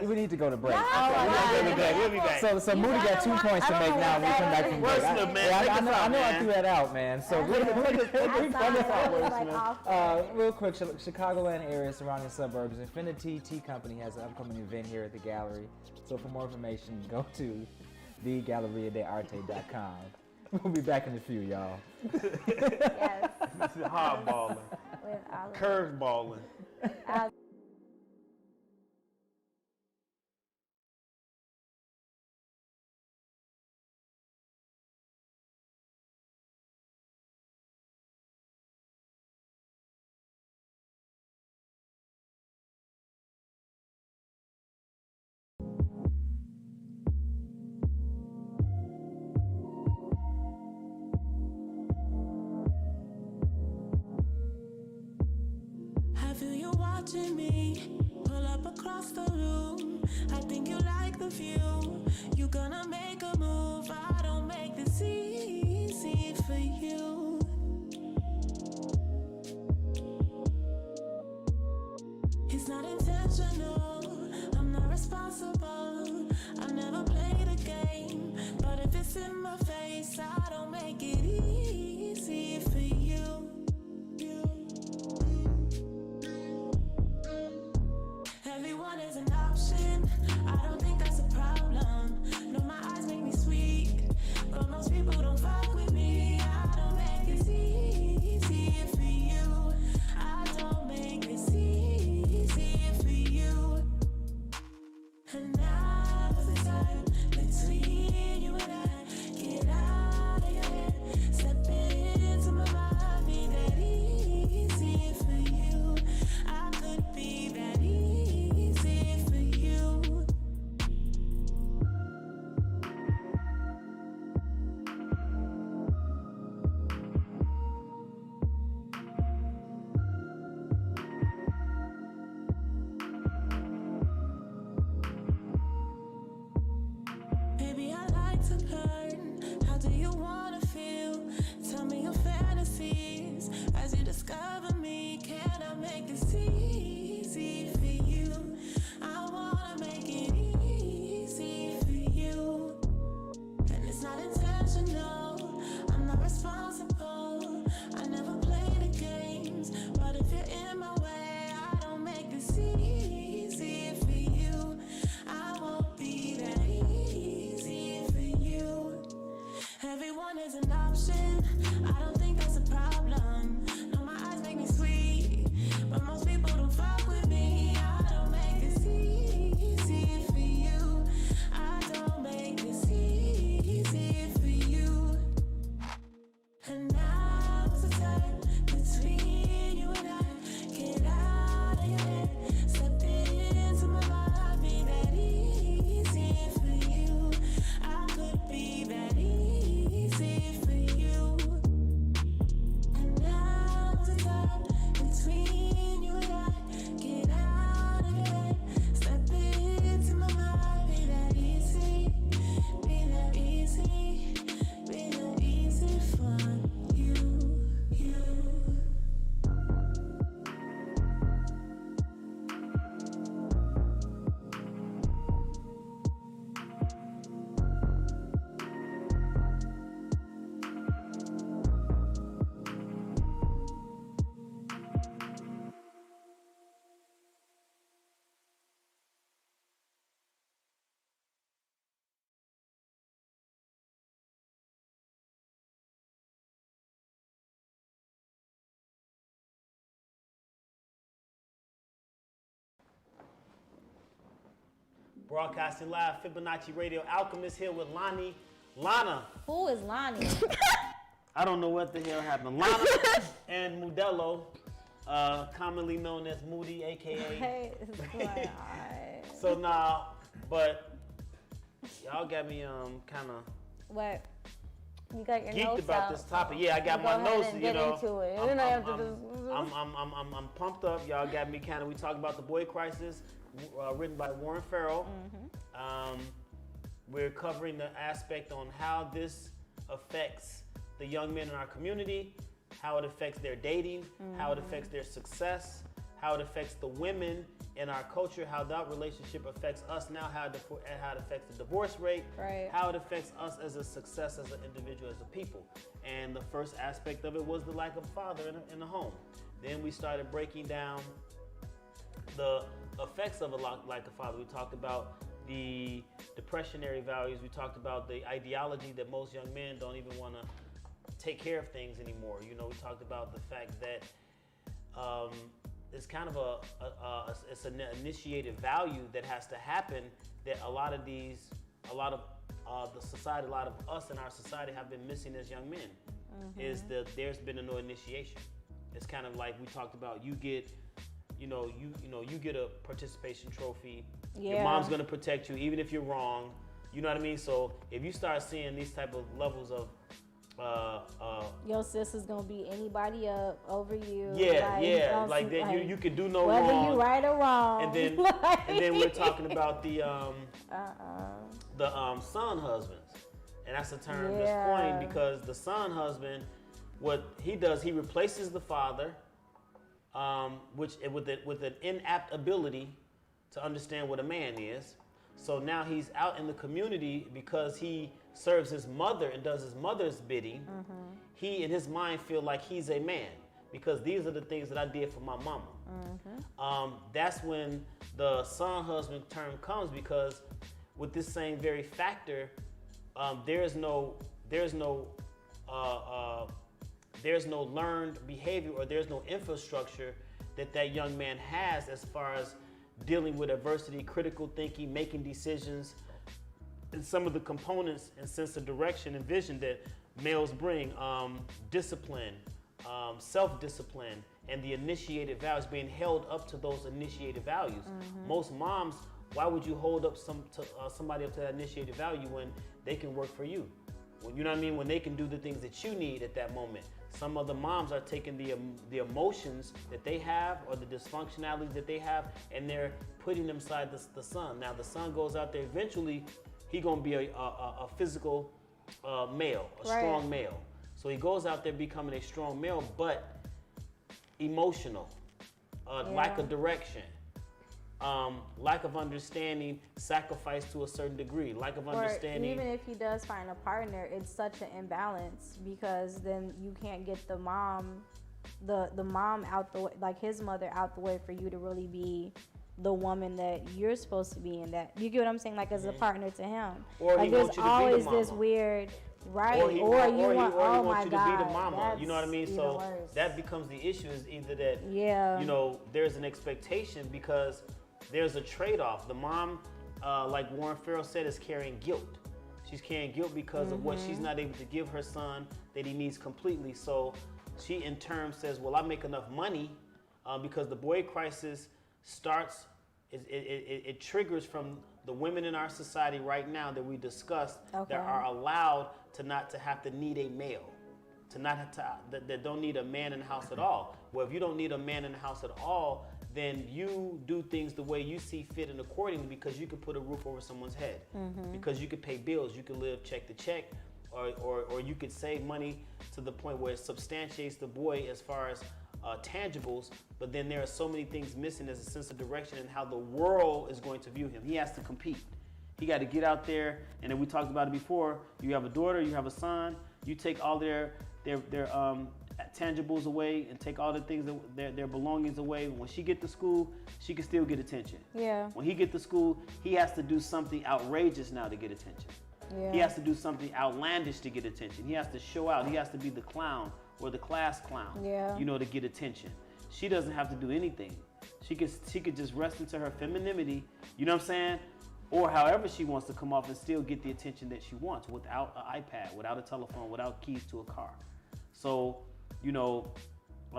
We need to go to break. We'll be back. So Moody got 2 points to make now. We come back from break. I know I threw that out, man. So real quick, Chicagoland area, surrounding suburbs. Infinity Tea Company has an upcoming event here at the gallery. So for more information, go to thegalleriadearte.com. We'll be back in a few, y'all. Yes. Hardballing. Curveballing. feel you watching me. Pull up across the room. I think you like the view. You gonna make a move. I don't make this easy for you. It's not intentional. I'm not responsible. I never played a game. But if it's in my face, I don't make it easy for you. Everyone is an option. I don't think that's a problem. No, my eyes make me sweet, but most people don't fuck with me. I don't make this easy for you. I don't make this easy for you. And now's the time between you and I. Get out of your head, step into my mind. Be that easy for you. I could be that easy for you. Baby, I like to learn. How do you wanna feel? Tell me your fantasies as you discover me. Can I make this easy for you? I wanna make it easy for you. And it's not intentional. I'm not responsible. I never play the games. But if you're in my way, I don't make this easy for you. I won't be that easy for you. Everyone is an option. I don't think that's a problem. No, my eyes make me sweet, but most people don't fuck with me. I don't make this easy for you. I don't make this easy for you. And now's the time between you and I. Get out of your head, step into my mind. Be that easy for you. I could be that easy for you. And now's the time between you and I. Get out of your head, step into my mind. Be that easy, be that easy, be that easy for you. Broadcasting live, Fibonacci Radio. Alchemis here with Lana. Who is Lonnie? I don't know what the hell happened. Lana and MoodE, commonly known as MoodE, aka. Hey, it's like, alright. So now, but y'all got me kind of What? You got your geeked notes about out, this topic. so Yeah, I got go my ahead notes. and You get know, into it. I'm, You know, I'm, after this- I'm pumped up. Y'all got me kind of. We talked about the boy crisis, written by Warren Farrell. We're covering the aspect on how this affects the young men in our community, how it affects their dating, how it affects their success, how it affects the women in our culture, how that relationship affects us now, how it affects the divorce rate, Right. how it affects us as a success, as an individual, as a people. And the first aspect of it was the lack of father in the home. Then we started breaking down the effects of a lack of father. We talked about the depressionary values. We talked about the ideology that most young men don't even want to take care of things anymore. You know, we talked about the fact that it's kind of it's an initiated value that has to happen, that a lot of the society, a lot of us in our society have been missing as young men, is that there's been no initiation. It's kind of like we talked about, you get a participation trophy. Yeah. Your mom's gonna protect you even if you're wrong. You know what I mean? So if you start seeing these type of levels of your sister's gonna beat anybody up over you. Like that. You could do no whether wrong. Whether you right or wrong. And then and then we're talking about the son husbands, and that's a term that's coined because the son husband, what he does, he replaces the father, which with an inapt ability to understand what a man is. So now he's out in the community because he serves his mother and does his mother's bidding. He in his mind feel like he's a man because these are the things that I did for my mama. That's when the son husband term comes, because with this same very factor, there's no learned behavior, or there's no infrastructure that young man has as far as dealing with adversity, critical thinking, making decisions, and some of the components and sense of direction and vision that males bring, discipline, self-discipline, and the initiated values, being held up to those initiated values. Most moms, why would you hold up somebody up to that initiated value when they can work for you? When, you know what I mean? When they can do the things that you need at that moment. Some other moms are taking the emotions that they have or the dysfunctionalities that they have, and they're putting them beside the son. Now the son goes out there, eventually he gonna be a physical male, a strong male. So he goes out there becoming a strong male, but emotional, lack of direction, lack of understanding, sacrifice to a certain degree, lack of understanding. Even if he does find a partner, it's such an imbalance, because then you can't get the mom out the way, like his mother out the way, for you to really be the woman that you're supposed to be in. That, you get what I'm saying? Like as a partner to him. Or like he there's wants you to always be the mama. This weird. Right, or he want wants you to God, be the mama. You know what I mean? So worse. that becomes the issue, is either that there's an expectation, because there's a trade-off. The mom, like Warren Farrell said, is carrying guilt. She's carrying guilt because of what she's not able to give her son that he needs completely. So she in turn says, well, I make enough money, because the boy crisis starts, it triggers from the women in our society right now that we discussed, that are allowed to not to have to need a male, to not have to, that don't need a man in the house at all. Well, if you don't need a man in the house at all, then you do things the way you see fit and accordingly, because you can put a roof over someone's head, because you could pay bills, you could live check to check, or you could save money to the point where it substantiates the boy as far as tangibles. But then there are so many things missing as a sense of direction and how the world is going to view him. He has to compete. He got to get out there, and then we talked about it before. You have a daughter, you have a son. You take all their tangibles away and take all the things, their belongings away. When she get to school, she can still get attention. Yeah. When he get to school, he has to do something outrageous now to get attention. Yeah. He has to do something outlandish to get attention. He has to show out. He has to be the clown or the class clown. Yeah. To get attention. She doesn't have to do anything. She could just rest into her femininity. You know what I'm saying? Or however she wants to come off and still get the attention that she wants, without an iPad, without a telephone, without keys to a car. So, some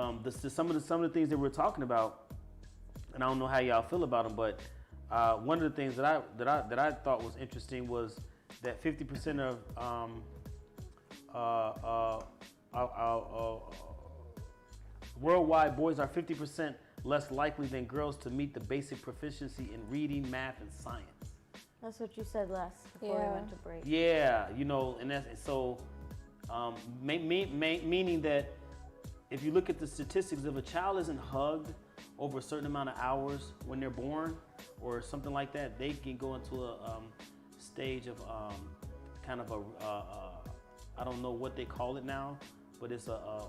of the things that we're talking about, and I don't know how y'all feel about them, but one of the things that I thought was interesting was that 50% of worldwide boys are 50% less likely than girls to meet the basic proficiency in reading, math, and science. That's what you said last before we went to break. Yeah, and that's so meaning that if you look at the statistics, if a child isn't hugged over a certain amount of hours when they're born or something like that, they can go into a stage of kind of I don't know what they call it now, but it's a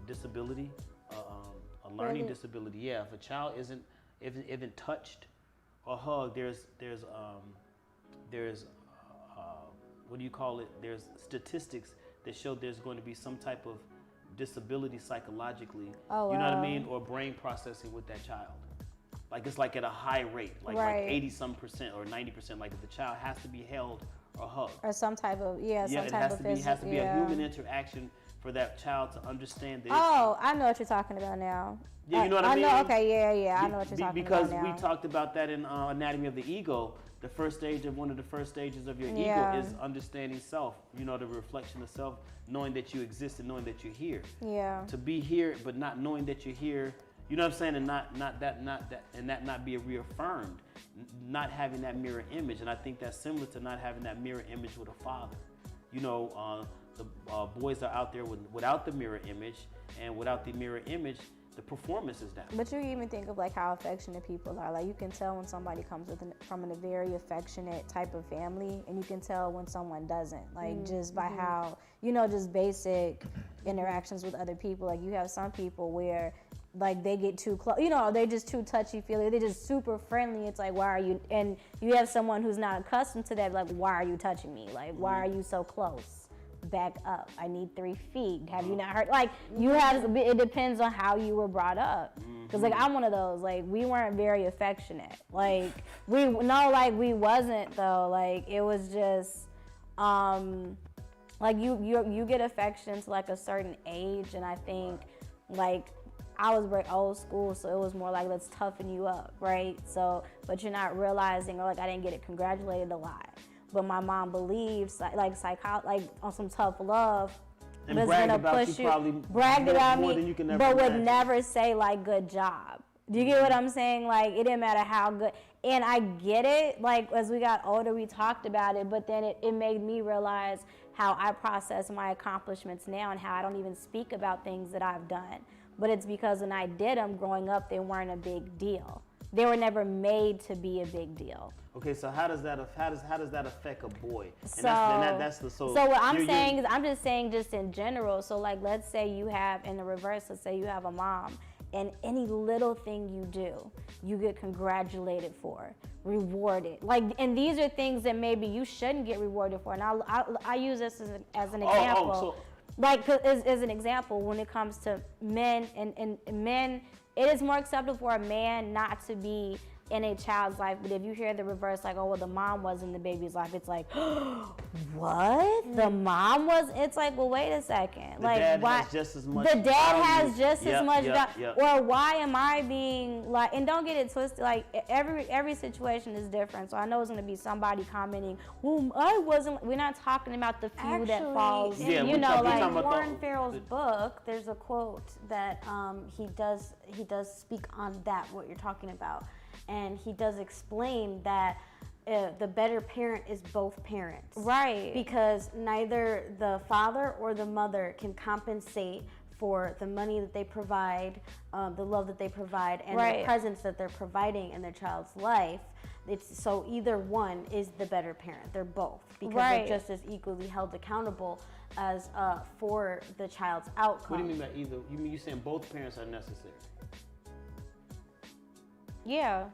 disability, a learning disability. Yeah, if a child isn't touched or hugged, there's what do you call it? There's statistics that show there's going to be some type of disability psychologically. Oh, wow. You know what I mean? Or brain processing with that child. Like it's like at a high rate, like 80-some% or 90%. Like if the child has to be held or hugged. Or some type of, some type of physical. It has to be a human interaction for that child to understand this. Oh, I know what you're talking about now. Yeah, you know what I mean? I know, okay, yeah, I know what you're talking about now. Because we talked about that in Anatomy of the Ego. The first stage of one of the first stages of your Yeah. ego is understanding self. You know, the reflection of self, knowing that you exist and knowing that you're here. Yeah. To be here, but not knowing that you're here. You know what I'm saying? And not that be reaffirmed. Not having that mirror image. And I think that's similar to not having that mirror image with a father. You know, the boys are out there without the mirror image, and without the mirror image, the performance is down. But you even think of like how affectionate people are. Like you can tell when somebody comes from a very affectionate type of family, and you can tell when someone doesn't. Like just by how, you know, just basic interactions with other people. Like you have some people where like they get too close, you know, they're just too touchy-feely. They're just super friendly. It's like, why are you, and you have someone who's not accustomed to that, like, why are you touching me? Like, why are you so close? Back up. I need 3 feet. Have you not heard? Like, you have, it depends on how you were brought up. Because, like, I'm one of those, like, we weren't very affectionate. Like, we wasn't, though. Like, it was just, like, you get affection to, like, a certain age, and I think, like, I was very old school, so it was more like, let's toughen you up, right? So, but you're not realizing, or, like, I didn't get it congratulated a lot. But my mom believes, like on some tough love, And was bragged gonna about push you you, probably bragged about more me, than you can ever but would imagine. never say like good job. Do you get what I'm saying? Like it didn't matter how good, and I get it. Like as we got older, we talked about it, but then it made me realize how I process my accomplishments now and how I don't even speak about things that I've done. But it's because when I did them growing up, they weren't a big deal. They were never made to be a big deal. Okay, so how does that affect a boy? So So what I'm saying is, I'm just saying just in general. So like, let's say you have, in the reverse, let's say you have a mom, and any little thing you do, you get congratulated for, rewarded. Like, and these are things that maybe you shouldn't get rewarded for. And I use this as an example. Like, as an example, when it comes to men and men, it is more acceptable for a man not to be in a child's life, but if you hear the reverse, like, oh, well, the mom was in the baby's life, it's like, what? The mom was? It's like, well, wait a second. The like, dad why? has just as much The dad value. has just as much value. Yep. Or why am I being like? And don't get it twisted. Like every situation is different. So I know it's going to be somebody commenting, well, I wasn't. We're not talking about the few that falls. Yeah, you know, like in Warren Farrell's book, there's a quote that he does speak on that, what you're talking about. And he does explain that the better parent is both parents. Right. Because neither the father or the mother can compensate for the money that they provide, the love that they provide, and the presence that they're providing in their child's life. So either one is the better parent. They're both. Because they're just as equally held accountable as for the child's outcome. What do you mean by either? You mean you're saying both parents are necessary? Yeah.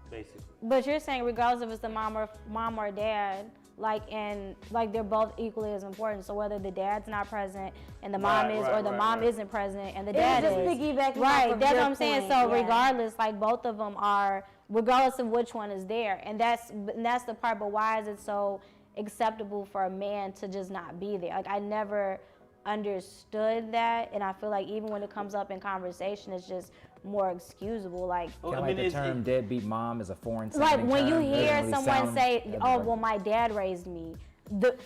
Basically. But you're saying regardless if it's the mom or dad, like they're both equally as important. So whether the dad's not present and the mom is, or the mom isn't present and the dad is. Just piggybacking right, off of that's your what I'm saying. point, So yeah. regardless, like both of them are, regardless of which one is there, and that's the part. But why is it so acceptable for a man to just not be there? Like I never understood that, and I feel like even when it comes up in conversation, it's just more excusable. Like, the term deadbeat mom is a foreign sounding like when term. you Doesn't hear really someone sound say, ever "Oh, right. well, my dad raised me."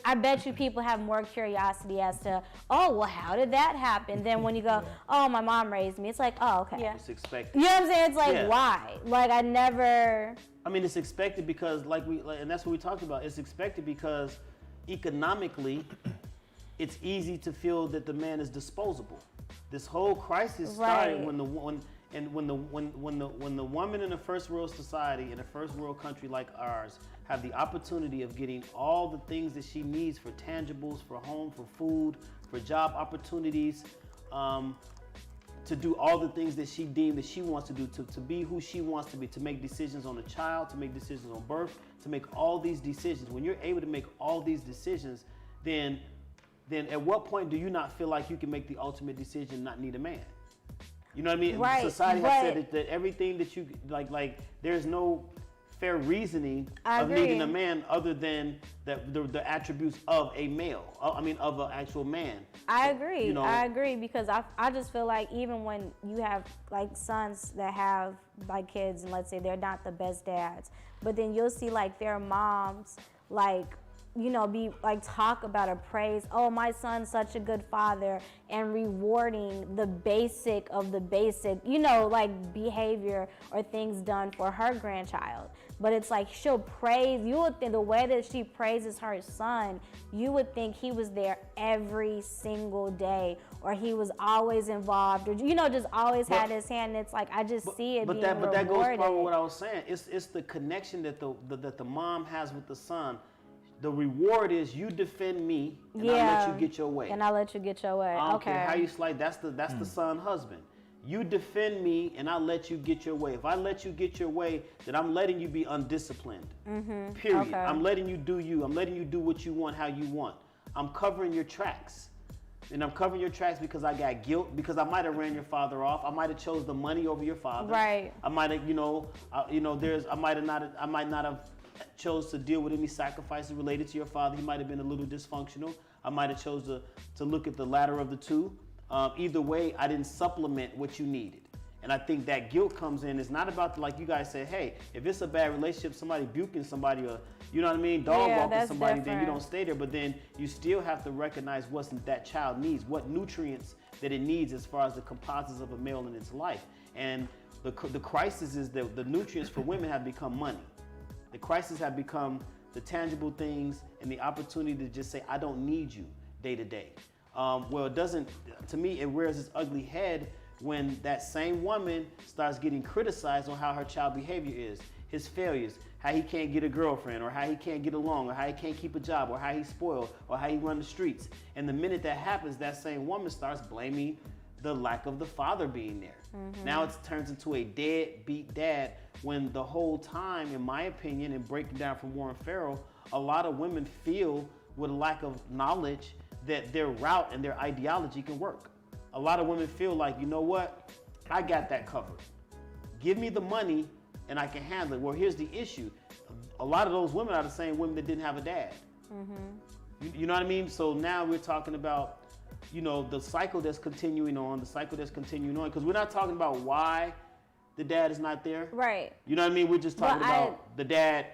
I bet you people have more curiosity as to, "Oh, well, how did that happen?" Than when you go, "Oh, my mom raised me." It's like, "Oh, okay." Yeah. It's expected. You know what I'm saying? It's like, why? Like I never. I mean, it's expected because, and that's what we talked about. It's expected because economically, it's easy to feel that the man is disposable. This whole crisis started when the woman in a first world society, in a first world country like ours, have the opportunity of getting all the things that she needs for tangibles, for home, for food, for job opportunities, to do all the things that she deemed that she wants to do, to be who she wants to be, to make decisions on a child, to make decisions on birth, to make all these decisions. When you're able to make all these decisions, then at what point do you not feel like you can make the ultimate decision and not need a man? You know what I mean? Right, Society has said that everything that you like there's no fair reasoning I of agree. needing a man other than the attributes of a male. Of an actual man. I agree. You know, I agree because I just feel like even when you have like sons that have like kids and let's say they're not the best dads, but then you'll see like their moms like, you know, be like talk about or praise, oh, my son's such a good father, and rewarding the basic of the basic, you know, like behavior or things done for her grandchild. But it's like she'll praise, you would think the way that she praises her son, you would think he was there every single day or he was always involved or, you know, just always had his hand. It's like, I just see it being rewarded. But that goes along with what I was saying. It's the connection that the mom has with the son. The reward is you defend me and I let you get your way. And I let you get your way. I don't Okay. care how you slice. That's the son husband. You defend me and I let you get your way. If I let you get your way, then I'm letting you be undisciplined. Period. Okay. I'm letting you do you. I'm letting you do what you want, how you want. I'm covering your tracks. And I'm covering your tracks because I got guilt, because I might have ran your father off. I might have chose the money over your father. Right. I might have, I might not have chose to deal with any sacrifices related to your father. He might have been a little dysfunctional. I might have chose to look at the latter of the two. Either way, I didn't supplement what you needed. And I think that guilt comes in. It's not about, like you guys said, hey, if it's a bad relationship, somebody buking somebody or, you know what I mean, dog walking somebody, then you don't stay there. But then you still have to recognize what that child needs, what nutrients that it needs as far as the composites of a male in its life. And the crisis is that the nutrients for women have become money. The crisis have become the tangible things and the opportunity to just say, I don't need you day to day. Well, it doesn't, to me, it rears its ugly head when that same woman starts getting criticized on how her child behavior is, his failures, how he can't get a girlfriend, or how he can't get along, or how he can't keep a job, or how he's spoiled, or how he run the streets. And the minute that happens, that same woman starts blaming the lack of the father being there. Now it turns into a deadbeat dad, when the whole time, in my opinion, and breaking down from Warren Farrell, a lot of women feel with a lack of knowledge that their route and their ideology can work. A lot of women feel like, you know what, I got that covered. Give me the money and I can handle it. Well, here's the issue. A lot of those women are the same women that didn't have a dad. You know what I mean? So now we're talking about, you know, the cycle that's continuing on, because we're not talking about why the dad is not there. Right. You know what I mean? We're just talking about the dad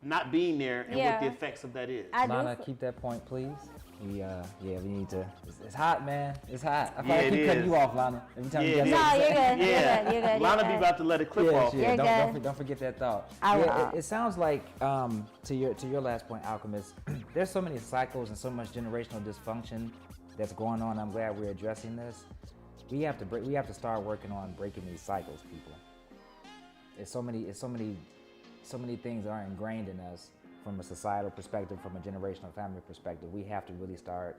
not being there and what the effects of that is. Lana, keep that point, please. We need to. It's hot, man. It's hot. I probably keep cutting you off, Lana. Every time you get No, you're good. You're good. Lana be about to let it clip off. You're Don't forget that thought. It sounds like to your last point, Alchemist. There's so many cycles and so much generational dysfunction that's going on. I'm glad we're addressing this. We have to start working on breaking these cycles, people. It's so many things that are ingrained in us from a societal perspective, from a generational family perspective. We have to really start,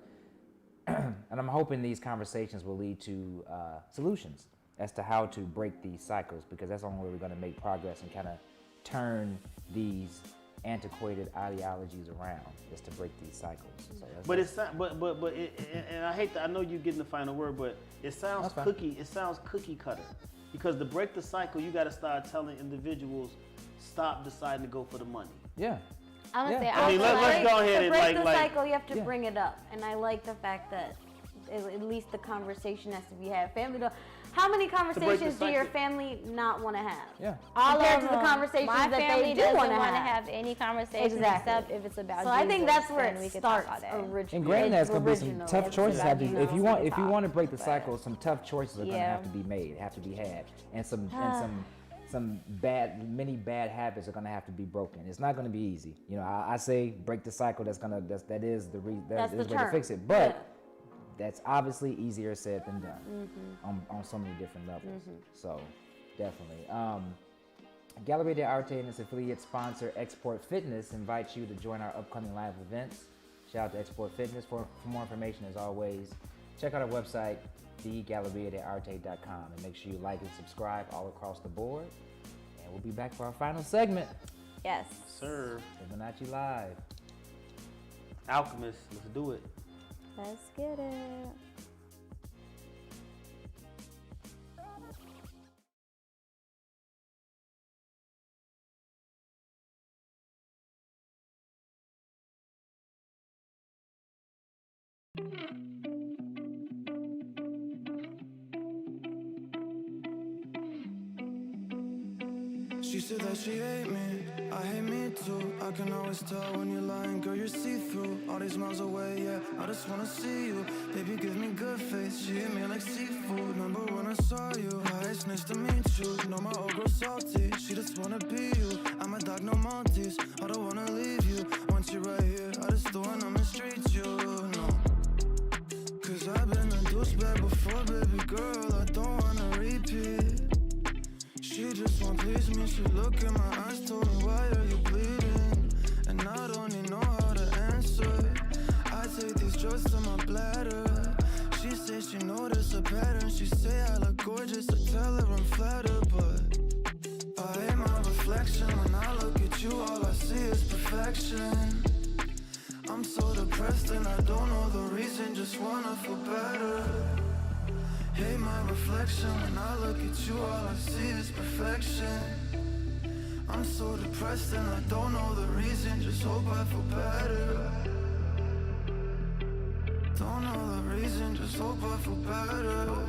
and I'm hoping these conversations will lead to solutions as to how to break these cycles, because that's the only way we're going to make progress and kind of turn these antiquated ideologies around, is to break these cycles. So and I hate that, I know you're getting the final word, but it sounds cookie cutter, because to break the cycle, you got to start telling individuals, stop deciding to go for the money. Yeah. I'm gonna say, I mean, let's go ahead to and break the cycle, you have to bring it up, and I like the fact that at least the conversation has to be had. How many conversations do your family not want to have? Yeah. Compared to the conversations that they do want to have any conversation except if it's about So Jesus, I think that's where then we it could talk starts all day. originally. And granted, there's gonna be some Originally. tough choices. If you want to break the but- cycle, some tough choices are gonna have to be made, have to be had, and many bad habits are gonna have to be broken. It's not gonna be easy. You know, I say break the cycle. That is the way to fix it. But that's obviously easier said than done on so many different levels. So definitely. Galeria de Arte and its affiliate sponsor Export Fitness invites you to join our upcoming live events. Shout out to Export Fitness. For more information, as always, check out our website, thegaleriadearte.com, and make sure you like and subscribe all across the board. And we'll be back for our final segment. Yes. Sir. Fibonacci Live. Alchemist, let's do it. Let's get it. She said that she hate me, I hate me too. I can always tell when you're lying, girl, you're see-through. All these miles away, yeah, I just wanna see you. Baby, give me good face, she hit me like seafood. Remember when I saw you, hi, it's nice to meet you. Know my old girl salty, she just wanna be you. I'm a dog, no Maltese, I don't wanna leave you. Once you're right here, I just don't wanna mistreat you, no. Cause I've been a douchebag before, baby girl, I don't wanna repeat. She just won't please me, she look in my eyes, told me why are you bleeding? And I don't even know how to answer. I take these drugs to my bladder. She says she noticed a pattern, she say I look gorgeous, I tell her I'm flattered. But I hate my reflection, when I look at you all I see is perfection. I'm so depressed and I don't know the reason, just wanna feel better. Hate my reflection, when I look at you all I see is perfection. I'm so depressed and I don't know the reason, just hope I feel better. Don't know the reason, just hope I feel better.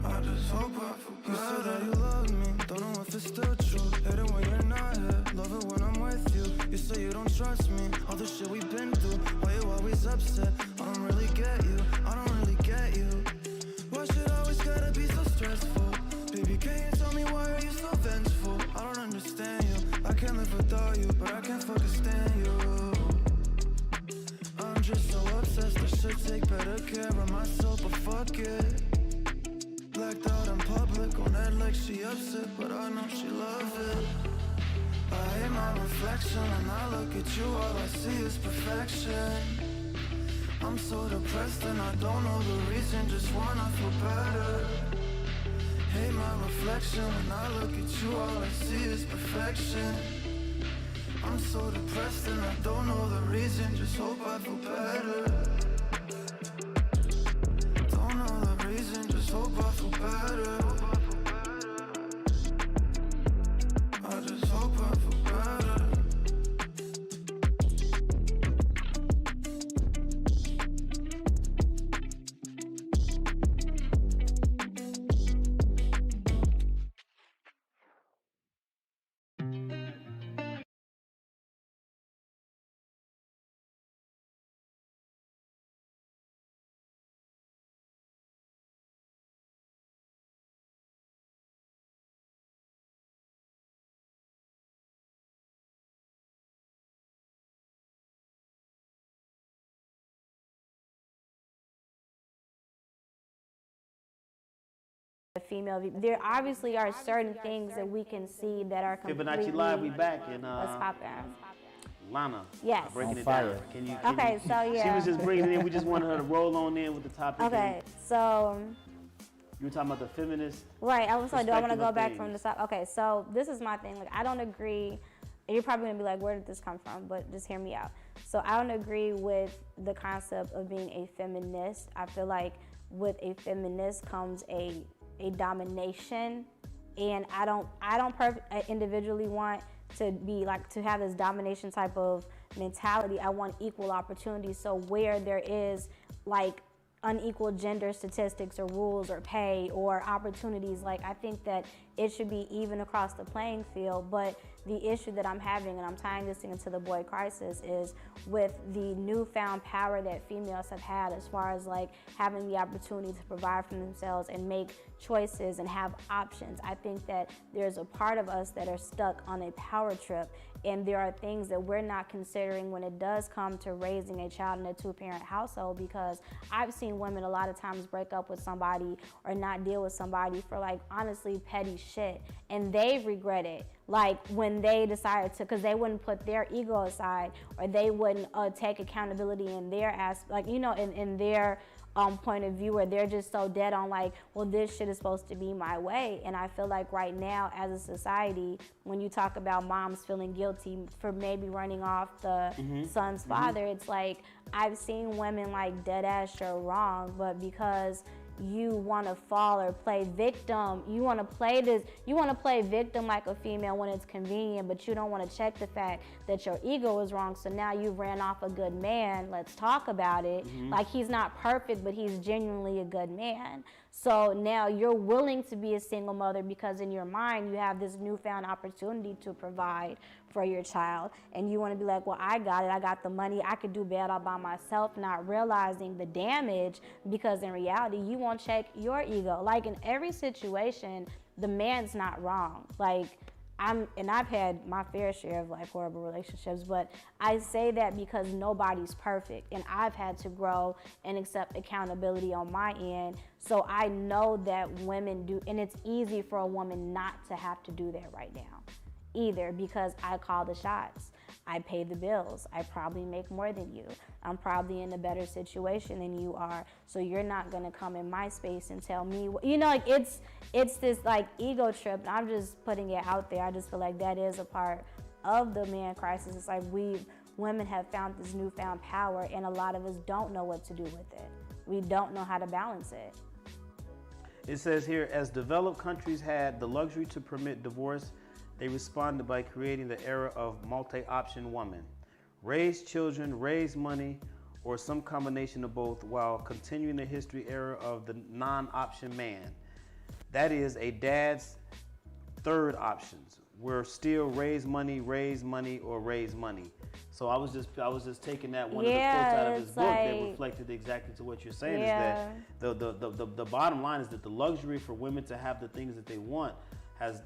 I just hope I feel better. You said that you love me, don't know if it's still true. Hate it when you're not here, love it when I'm with you. You say you don't trust me, all the shit we've been through. Why you always upset? I don't really get you, I don't really get you. Why should I always gotta be so stressful? Baby, can you tell me why are you so vengeful? I don't understand you, I can't live without you, but I can't fucking stand you. I'm just so obsessed, I should take better care of myself, but fuck it. Blacked out in public, on that like she upset, but I know she love it. I hate my reflection, when I look at you all I see is perfection. I'm so depressed and I don't know the reason, just wanna feel better. Hate my reflection, when I look at you all I see is perfection. I'm so depressed and I don't know the reason, just hope I feel better. Don't know the reason, just hope I feel better. I just hope I feel better. Female, there obviously are certain things that we can see that are completely. Fibonacci Live, we back and Let's pop in. Lana. Yes. Breaking On it fire. down. Can you? Okay, so yeah. She was just bringing it in. We just wanted her to roll on in with the topic. Okay, so. You were talking about the feminist. Right, I was like, do I want to perspective go of back things. from the top? Okay, so this is my thing. Like, I don't agree. And you're probably gonna be like, where did this come from? But just hear me out. So I don't agree with the concept of being a feminist. I feel like with a feminist comes a domination, and I don't individually want to be like to have this domination type of mentality. I want equal opportunity. So where there is like unequal gender statistics or rules or pay or opportunities, like I think that it should be even across the playing field. But the issue that I'm having, and I'm tying this into the boy crisis, is with the newfound power that females have had as far as like having the opportunity to provide for themselves and make choices and have options. I think that there's a part of us that are stuck on a power trip, and there are things that we're not considering when it does come to raising a child in a two-parent household, because I've seen women a lot of times break up with somebody or not deal with somebody for like honestly petty shit, and they regret it. Like when they decided to, because they wouldn't put their ego aside, or they wouldn't take accountability in their ass, like, you know, in their point of view, where they're just so dead on like, well, this shit is supposed to be my way. And I feel like right now as a society, when you talk about moms feeling guilty for maybe running off the son's father, it's like I've seen women like dead ass sure wrong, but because you want to fall or play victim, you want to play victim like a female when it's convenient, but you don't want to check the fact that your ego is wrong. So now you ran off a good man. Let's talk about it. Like, he's not perfect, but he's genuinely a good man. So now you're willing to be a single mother because in your mind you have this newfound opportunity to provide for your child. And you want to be like, well, I got it. I got the money. I could do bad all by myself, not realizing the damage, because in reality, you won't check your ego. Like in every situation, the man's not wrong. Like I've had my fair share of like horrible relationships, but I say that because nobody's perfect, and I've had to grow and accept accountability on my end. So I know that women do, and it's easy for a woman not to have to do that right now either, because I call the shots. I pay the bills. I probably make more than you. I'm probably in a better situation than you are. So you're not gonna come in my space and tell me, you know, like it's this like ego trip. And I'm just putting it out there. I just feel like that is a part of the man crisis. It's like women have found this newfound power, and a lot of us don't know what to do with it. We don't know how to balance it. It says here, as developed countries had the luxury to permit divorce, they responded by creating the era of multi-option woman. Raise children, raise money, or some combination of both, while continuing the history era of the non-option man. That is a dad's third options. We're still raise money, or raise money. So I was just taking that one of the quotes out of his book that reflected exactly to what you're saying, is that the bottom line is that the luxury for women to have the things that they want has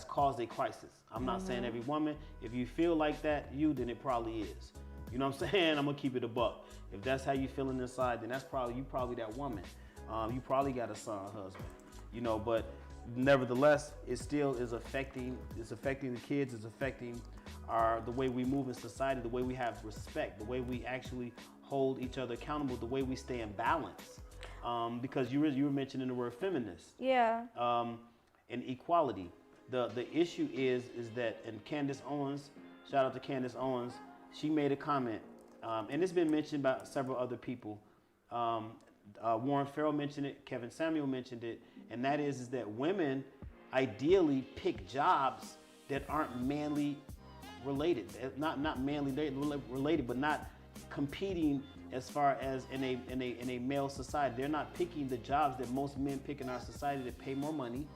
caused a crisis. I'm not saying every woman. If you feel like that, then it probably is. You know what I'm saying? I'm gonna keep it a buck. If that's how you feeling inside, then that's probably that woman. You probably got a son or husband. You know, but nevertheless, it still is affecting. It's affecting the kids. It's affecting the way we move in society, the way we have respect, the way we actually hold each other accountable, the way we stay in balance. Because you were mentioning the word feminist. Yeah. And equality. The issue is that, and Candace Owens, shout out to Candace Owens, she made a comment, and it's been mentioned by several other people. Warren Farrell mentioned it, Kevin Samuel mentioned it, and that is that women ideally pick jobs that aren't manly related, not manly related, but not competing as far as in a male society. They're not picking the jobs that most men pick in our society that pay more money.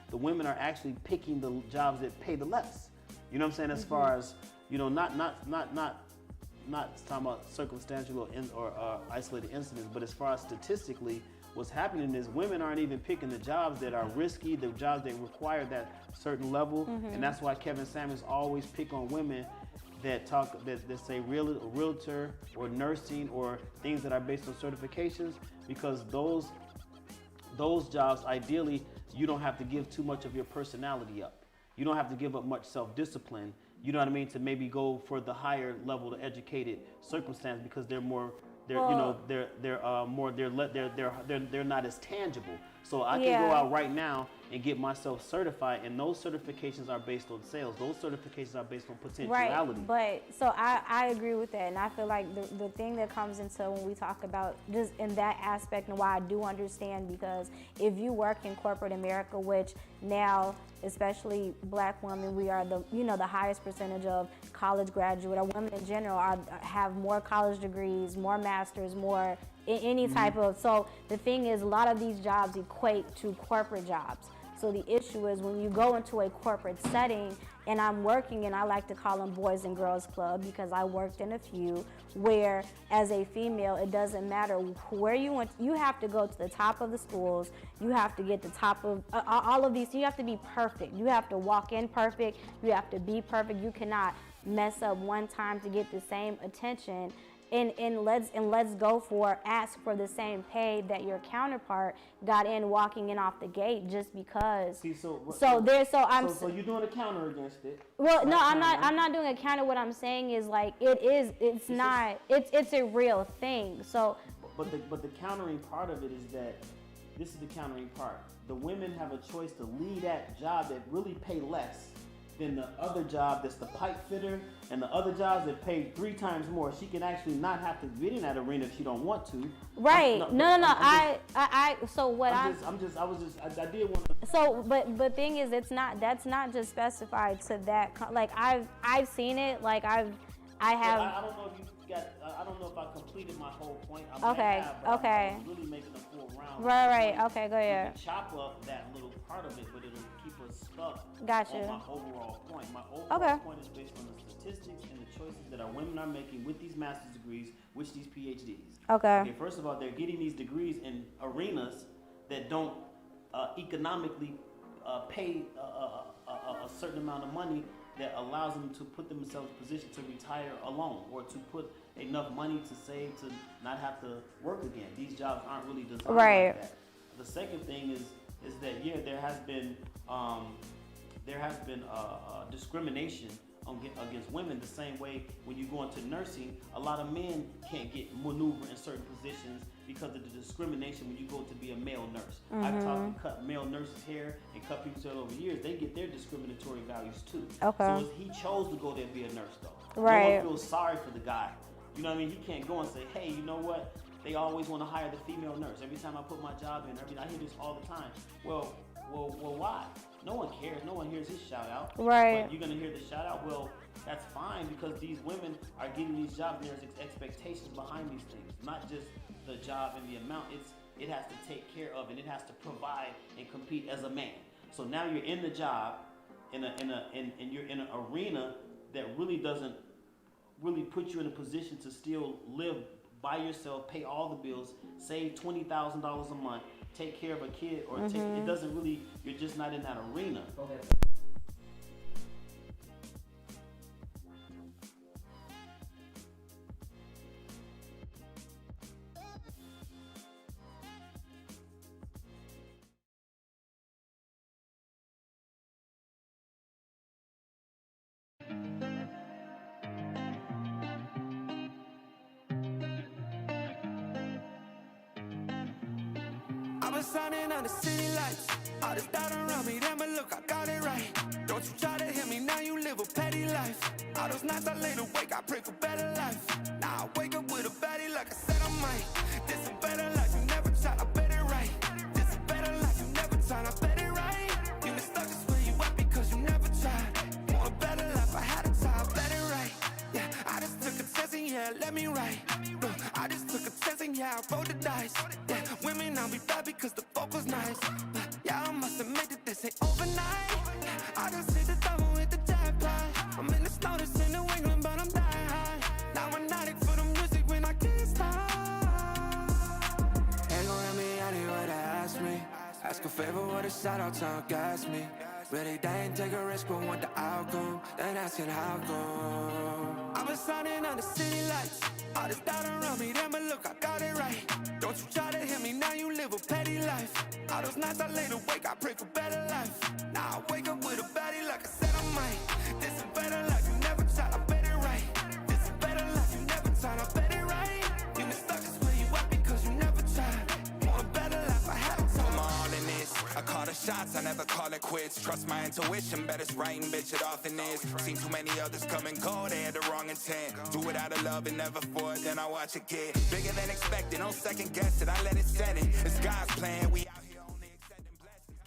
The women are actually picking the jobs that pay the less. You know what I'm saying? As far as, you know, not talking about circumstantial or isolated incidents, but as far as statistically, what's happening is women aren't even picking the jobs that are risky, the jobs that require that certain level, and that's why Kevin Samuels always pick on women that say realtor or nursing or things that are based on certifications, because those jobs, ideally, you don't have to give too much of your personality up. You don't have to give up much self-discipline, you know what I mean, to maybe go for the higher level, the educated circumstance, because they're not as tangible. So I can go out right now and get myself certified, and those certifications are based on sales. Those certifications are based on potentiality. Right, but so I agree with that, and I feel like the thing that comes into when we talk about just in that aspect, and why I do understand, because if you work in corporate America, which now, especially black women, we are the highest percentage of college graduate, or women in general have more college degrees, more masters, more any type of, so the thing is, a lot of these jobs equate to corporate jobs. So the issue is when you go into a corporate setting, and I'm working, and I like to call them boys and girls club, because I worked in a few where as a female, it doesn't matter where you went, you have to go to the top of the schools, you have to get the top of all of these, you have to be perfect, you have to walk in perfect, you have to be perfect, you cannot mess up one time to get the same attention. And let's ask for the same pay that your counterpart got in walking in off the gate, just because. See, so you're doing a counter against it. Well, no, I'm not doing a counter. What I'm saying is, like, it's a real thing. So. But the countering part of it is that this is the countering part. The women have a choice to leave that job that really pay less than the other job that's the pipe fitter, and the other jobs that pay 3 times more. She can actually not have to get in that arena if she don't want to. Right. I did want to. So, but thing is, that's not just specified to that. Like I've seen it. Like I have. I don't know if you got. I don't know if I completed my whole point. Okay. I was really making a full round down. Right. Okay, go You ahead. can chop up that little part of it, but it'll keep us stuck Gotcha. on my overall point. My overall point is based on the statistics and the choices that our women are making with these master's degrees, with these PhDs. Okay. First of all, they're getting these degrees in arenas that don't economically pay a certain amount of money that allows them to put themselves in a position to retire alone, or to put enough money to save to not have to work again. These jobs aren't really designed like that. The second thing is that there has been discrimination against women, the same way when you go into nursing, a lot of men can't get maneuver in certain positions because of the discrimination when you go to be a male nurse. I've taught to cut male nurses' hair and cut people's hair over years. They get their discriminatory values too. Okay. So he chose to go there and be a nurse though. Right. No one feels sorry for the guy. You know what I mean? He can't go and say, hey, you know what? They always want to hire the female nurse. Every time I put my job in, I hear this all the time. Well, why? No one cares. No one hears his shout out. Right. But you're gonna hear the shout out. Well, that's fine because these women are getting these jobs and there's expectations behind these things. Not just the job and the amount. It has to take care of and it has to provide and compete as a man. So now you're in the job and you're in an arena that really doesn't really put you in a position to still live by yourself, pay all the bills, save $20,000 a month, take care of a kid, or it doesn't really, you're just not in that arena. Okay. I've been signing on the city lights. All this doubt around me, damn it, look, I got it right. Don't you try to hit me, now you live a petty life. All those nights I lay awake, I pray for better life. Now I wake up with a baddie like I said I might. This a better life, you never tried, I bet it right. This a better life, you never tried, I bet it right. You been stuck just where you at because you never tried. Want a better life, I had to try, I bet it right. Yeah, I just took a test and yeah, let me write. Look, I just took a test and yeah, I rolled the dice. Yeah, women, I'll be bad because the fuck was nice. But yeah, I must admit that this ain't overnight. I just hit the double with the jackpot. I'm in the snow, this in New England, but I'm dying high. Now I'm addict for the music when I can't stop. Ain't gon' let me anywhere to ask me. Ask a favor with a shout out to gas me. Really, they ain't take a risk, but want the outcome. Then asking how come. I've been signing on the city lights. All this doubt around me, damn it, look, I got it right. Don't you try to hit me, now you live a petty life. All those nights I lay awake, I pray for better life. Now I wake up with a baddie like I said I might. This a better life, you never tried, I bet it right. This a better life, you never tried, I bet it right. You been stuck just where you at because you never tried. Want a better life, I had to try. I'm all in this. I call the shots, I never call it quits. Trust my intuition, bet it's right and bitch, it often is. Seen too many others come and go, they had the wrong intent. Do it out of love and never for it, then I watch it get bigger than expected. Don't second guess it, I let it set it. It's God's plan, we out here only accepting blessings.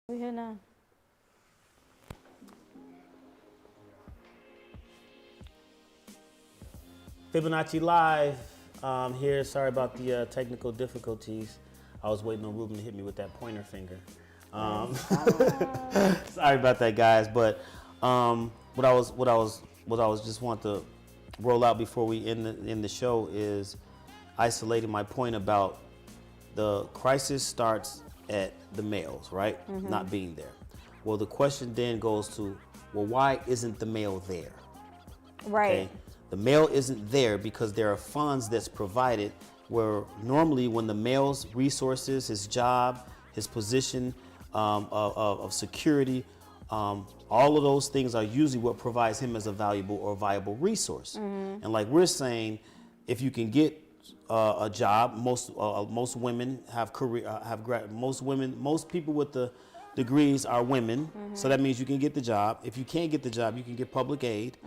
We here now. Fibonacci Live here. Sorry about the technical difficulties. I was waiting on Ruben to hit me with that pointer finger. Sorry about that, guys. But what I was just want to roll out before we end the show is isolating my point about the crisis starts at the males, right? Not being there. Well, the question then goes to, well, why isn't the male there? Right. The male isn't there because there are funds that's provided where normally when the male's resources, his job, his position of security all of those things are usually what provides him as a valuable or viable resource. And like we're saying, if you can get a job, most women have most people with the degrees are women. So that means you can get the job. If you can't get the job, you can get public aid.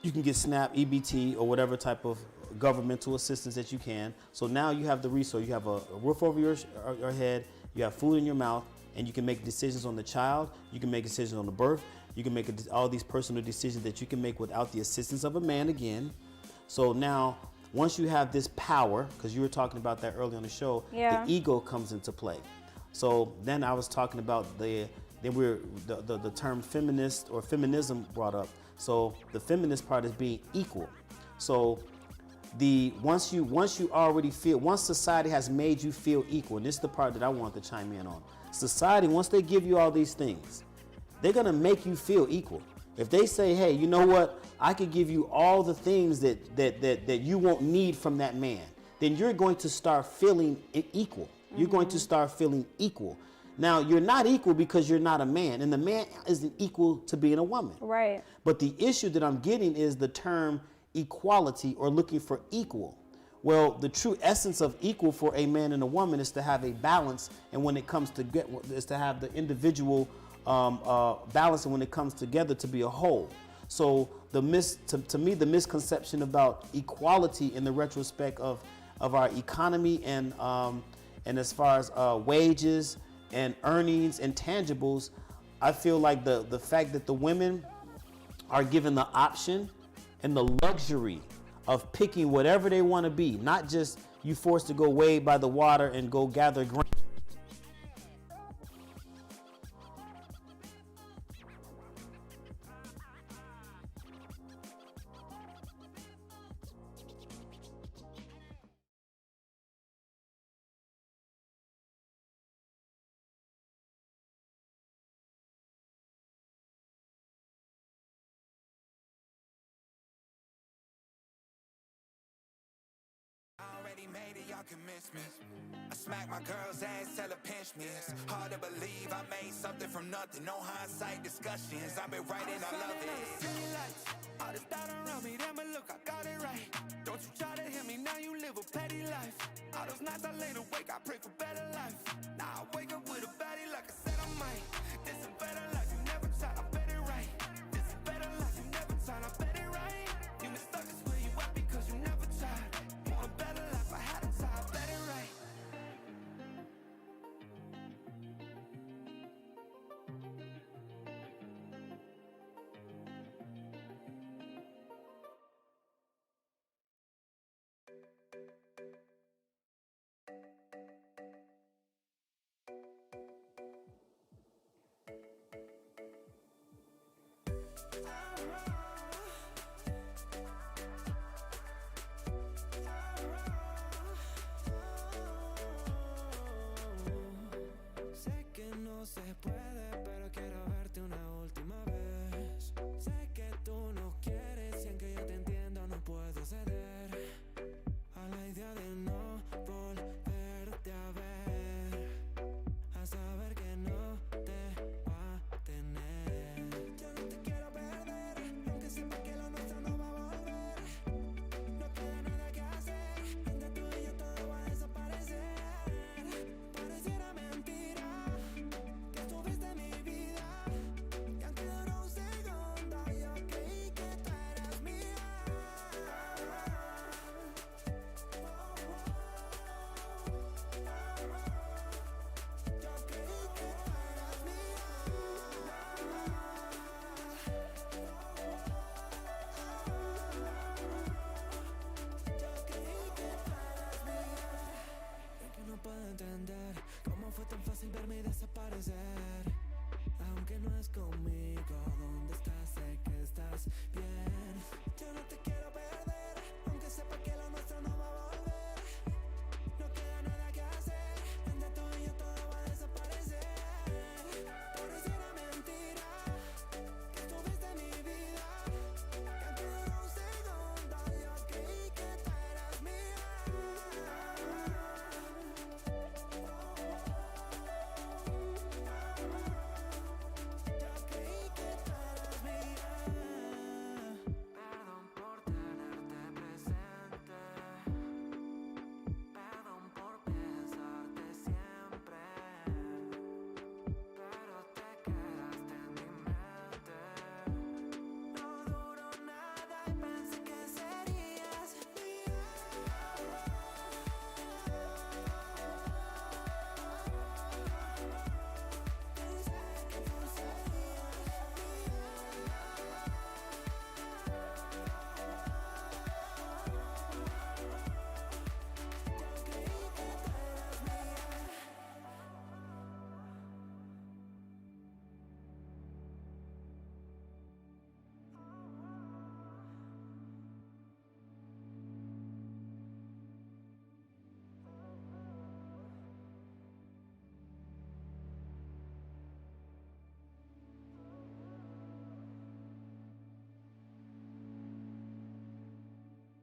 You can get SNAP, EBT, or whatever type of governmental assistance that you can. So now you have the resource. You have a roof over your head. You have food in your mouth. And you can make decisions on the child. You can make decisions on the birth. You can make all these personal decisions that you can make without the assistance of a man again. So now, once you have this power, because you were talking about that early on the show, the ego comes into play. So then I was talking about the term feminist or feminism brought up. So the feminist part is being equal. So once society has made you feel equal, and this is the part that I want to chime in on. Society, once they give you all these things, they're gonna make you feel equal. If they say, hey, you know what, I could give you all the things that you won't need from that man, then you're going to start feeling equal. You're going to start feeling equal. Now, you're not equal because you're not a man, and the man isn't equal to being a woman. Right. But the issue that I'm getting is the term equality or looking for equal. Well, the true essence of equal for a man and a woman is to have a balance, and when it comes to is to have the individual balance, and when it comes together to be a whole. So to me, the misconception about equality in the retrospect of our economy and as far as wages and earnings and tangibles, I feel like the fact that the women are given the option and the luxury of picking whatever they want to be, not just you forced to go wade by the water and go gather grain. Already made it, y'all can miss me. I smack my girl's ass, tell her pinch me. It's hard to believe I made something from nothing. No hindsight discussions, I've been writing, I love it. All this doubt around me, damn it, look, I got it right. Don't you try to hit me, now you live a petty life. All those nights I laid awake, I pray for better life.